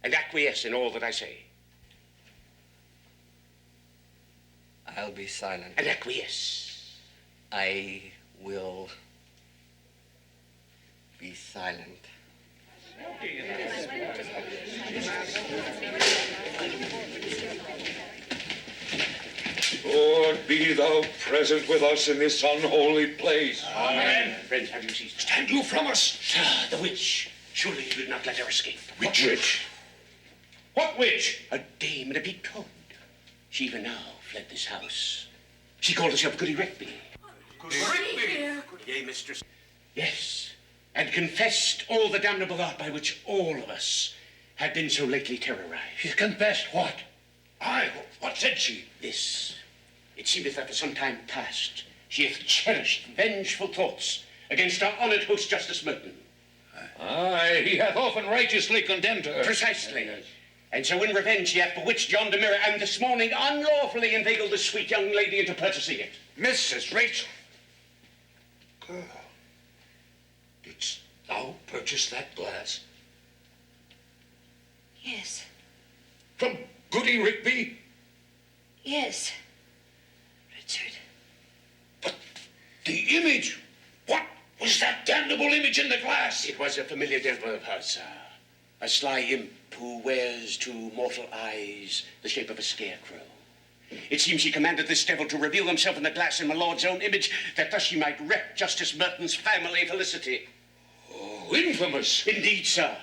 and acquiesce in all that I say. I'll be silent. And acquiesce. I will be silent. Lord, be thou present with us in this unholy place. Amen. Friends, have you ceased? Stand you from us. Sir, the witch. Surely you did not let her escape. Which witch? What witch? A dame in a big toad. She even now fled this house. She called herself Goody Rigby. Goody Rigby? Yea, mistress. Yes, and confessed all the damnable art by which all of us had been so lately terrorized. She confessed what? Aye, what said she? This. It seemeth that for some time past she hath cherished vengeful thoughts against our honoured host, Justice Merton. Aye, he hath often righteously condemned her. Precisely. And so in revenge she hath bewitched yonder mirror, and this morning unlawfully inveigled the sweet young lady into purchasing it. Mrs. Rachel. Girl, didst thou purchase that glass? Yes. From Goody Rigby? Yes. Richard. But the image, what was that damnable image in the glass? It was a familiar devil of hers, sir. A sly imp who wears to mortal eyes the shape of a scarecrow. It seems she commanded this devil to reveal himself in the glass in my lord's own image, that thus she might wreck Justice Merton's family felicity. Oh, infamous. Indeed, sir.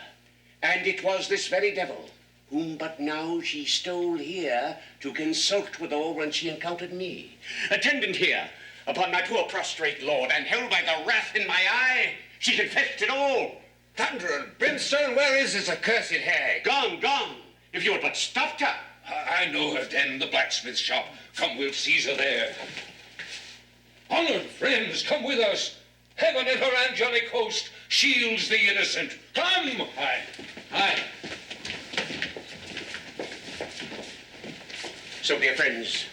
And it was this very devil whom but now she stole here to consult withal when she encountered me. Attendant here upon my poor prostrate lord, and held by the wrath in my eye, she confessed it all. Thunder and brimstone, where is this accursed hag? Gone, gone. If you had but stopped her. I know her den, the blacksmith's shop. Come, we'll seize her there. Honored friends, come with us. Heaven and her angelic host shields the innocent. Come! Aye. Aye. So, dear friends,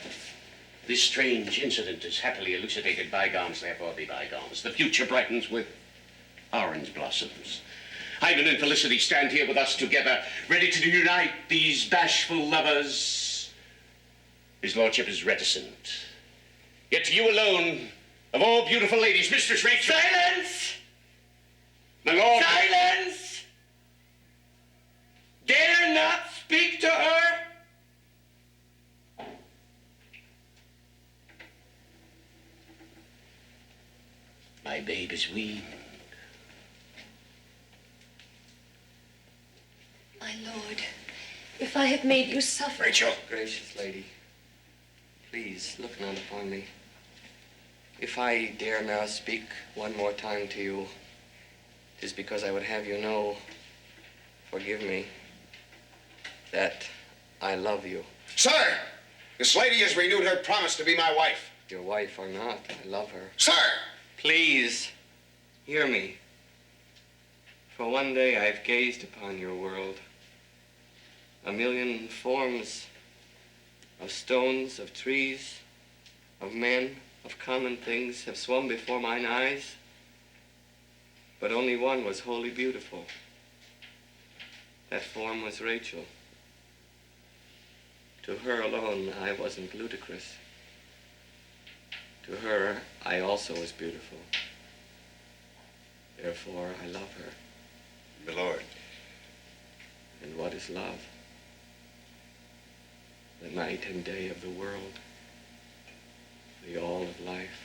this strange incident is happily elucidated. Bygones, therefore, be bygones. The future brightens with orange blossoms. Hymen and Felicity stand here with us together, ready to unite these bashful lovers. His lordship is reticent. Yet to you alone, of all beautiful ladies, Mistress Rachel... Silence! My lord... Silence! Dare not speak to her! My babe is weaned. My lord, if I have made you suffer... Rachel! Gracious lady, please look not upon me. If I dare now speak one more time to you, 'tis because I would have you know, forgive me, that I love you. Sir, this lady has renewed her promise to be my wife. Your wife or not, I love her. Sir! Please, hear me. For one day I've gazed upon your world. A million forms of stones, of trees, of men, of common things have swum before mine eyes, but only one was wholly beautiful. That form was Rachel. To her alone, I wasn't ludicrous. To her, I also was beautiful. Therefore, I love her. My lord. And what is love? The night and day of the world. The all of life.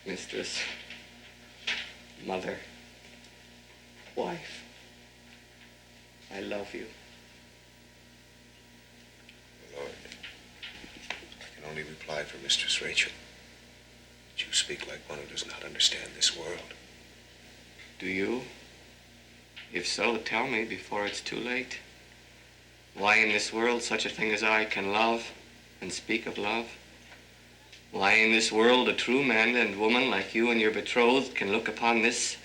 Mistress, mother, wife, I love you. My lord, I can only reply for Mistress Rachel. But you speak like one who does not understand this world. Do you? If so, tell me before it's too late. Why in this world such a thing as I can love and speak of love? Why in this world a true man and woman like you and your betrothed can look upon this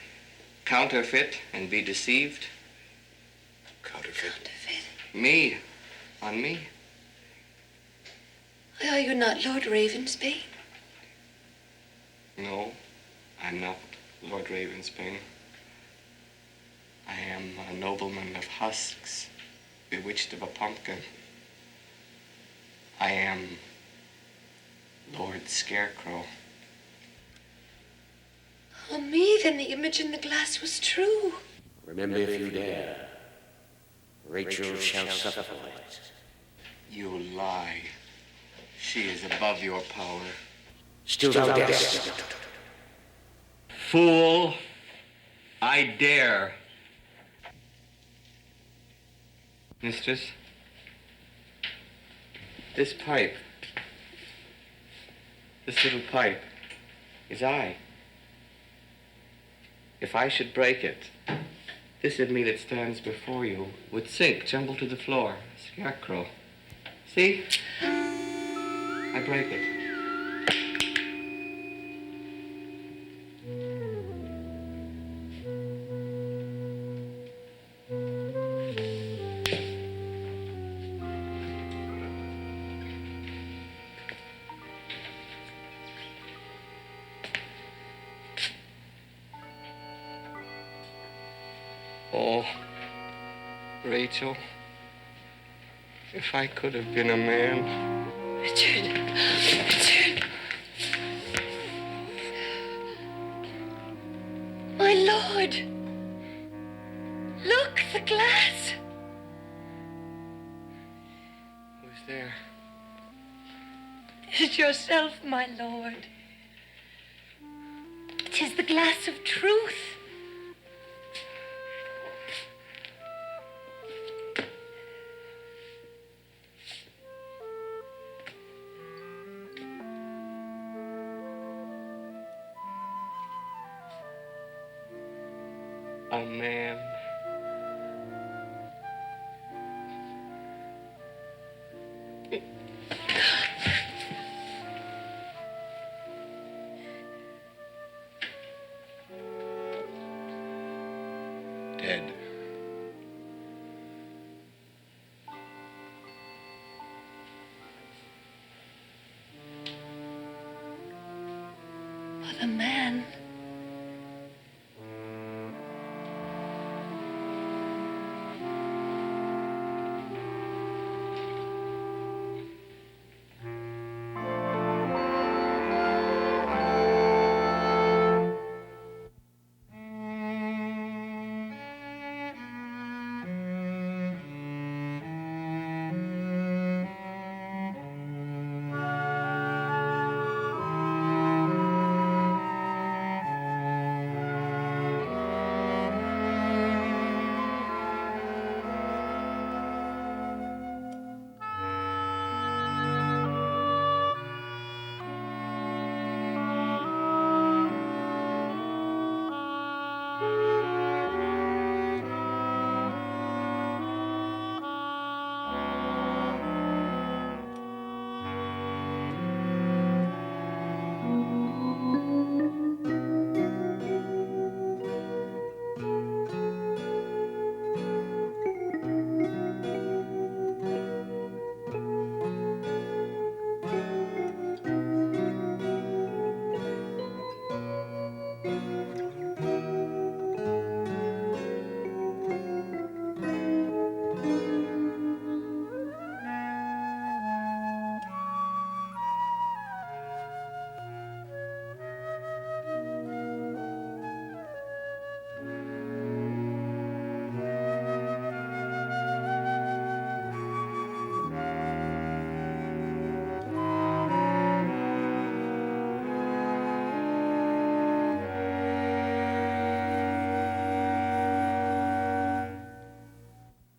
counterfeit and be deceived? Counterfeit? Counterfeit? Me, on me. I are you not Lord Ravensbane? No, I'm not Lord Ravensbane. I am a nobleman of husks, bewitched of a pumpkin. I am Lord Scarecrow. Oh, me, then the image in the glass was true. Remember, if you dare, Rachel shall suffer for it. You lie. She is above your power. Still thou darest. Fool, I dare. Mistress, this pipe, this little pipe, is I. If I should break it, this of me that stands before you would sink, tumble to the floor, Scarecrow. See? I break it. Oh, Rachel, if I could have been a man. Richard. Richard. My lord. Look, the glass. Who's there? It is yourself, my lord. It is the glass of truth. A man. Dead. But a man.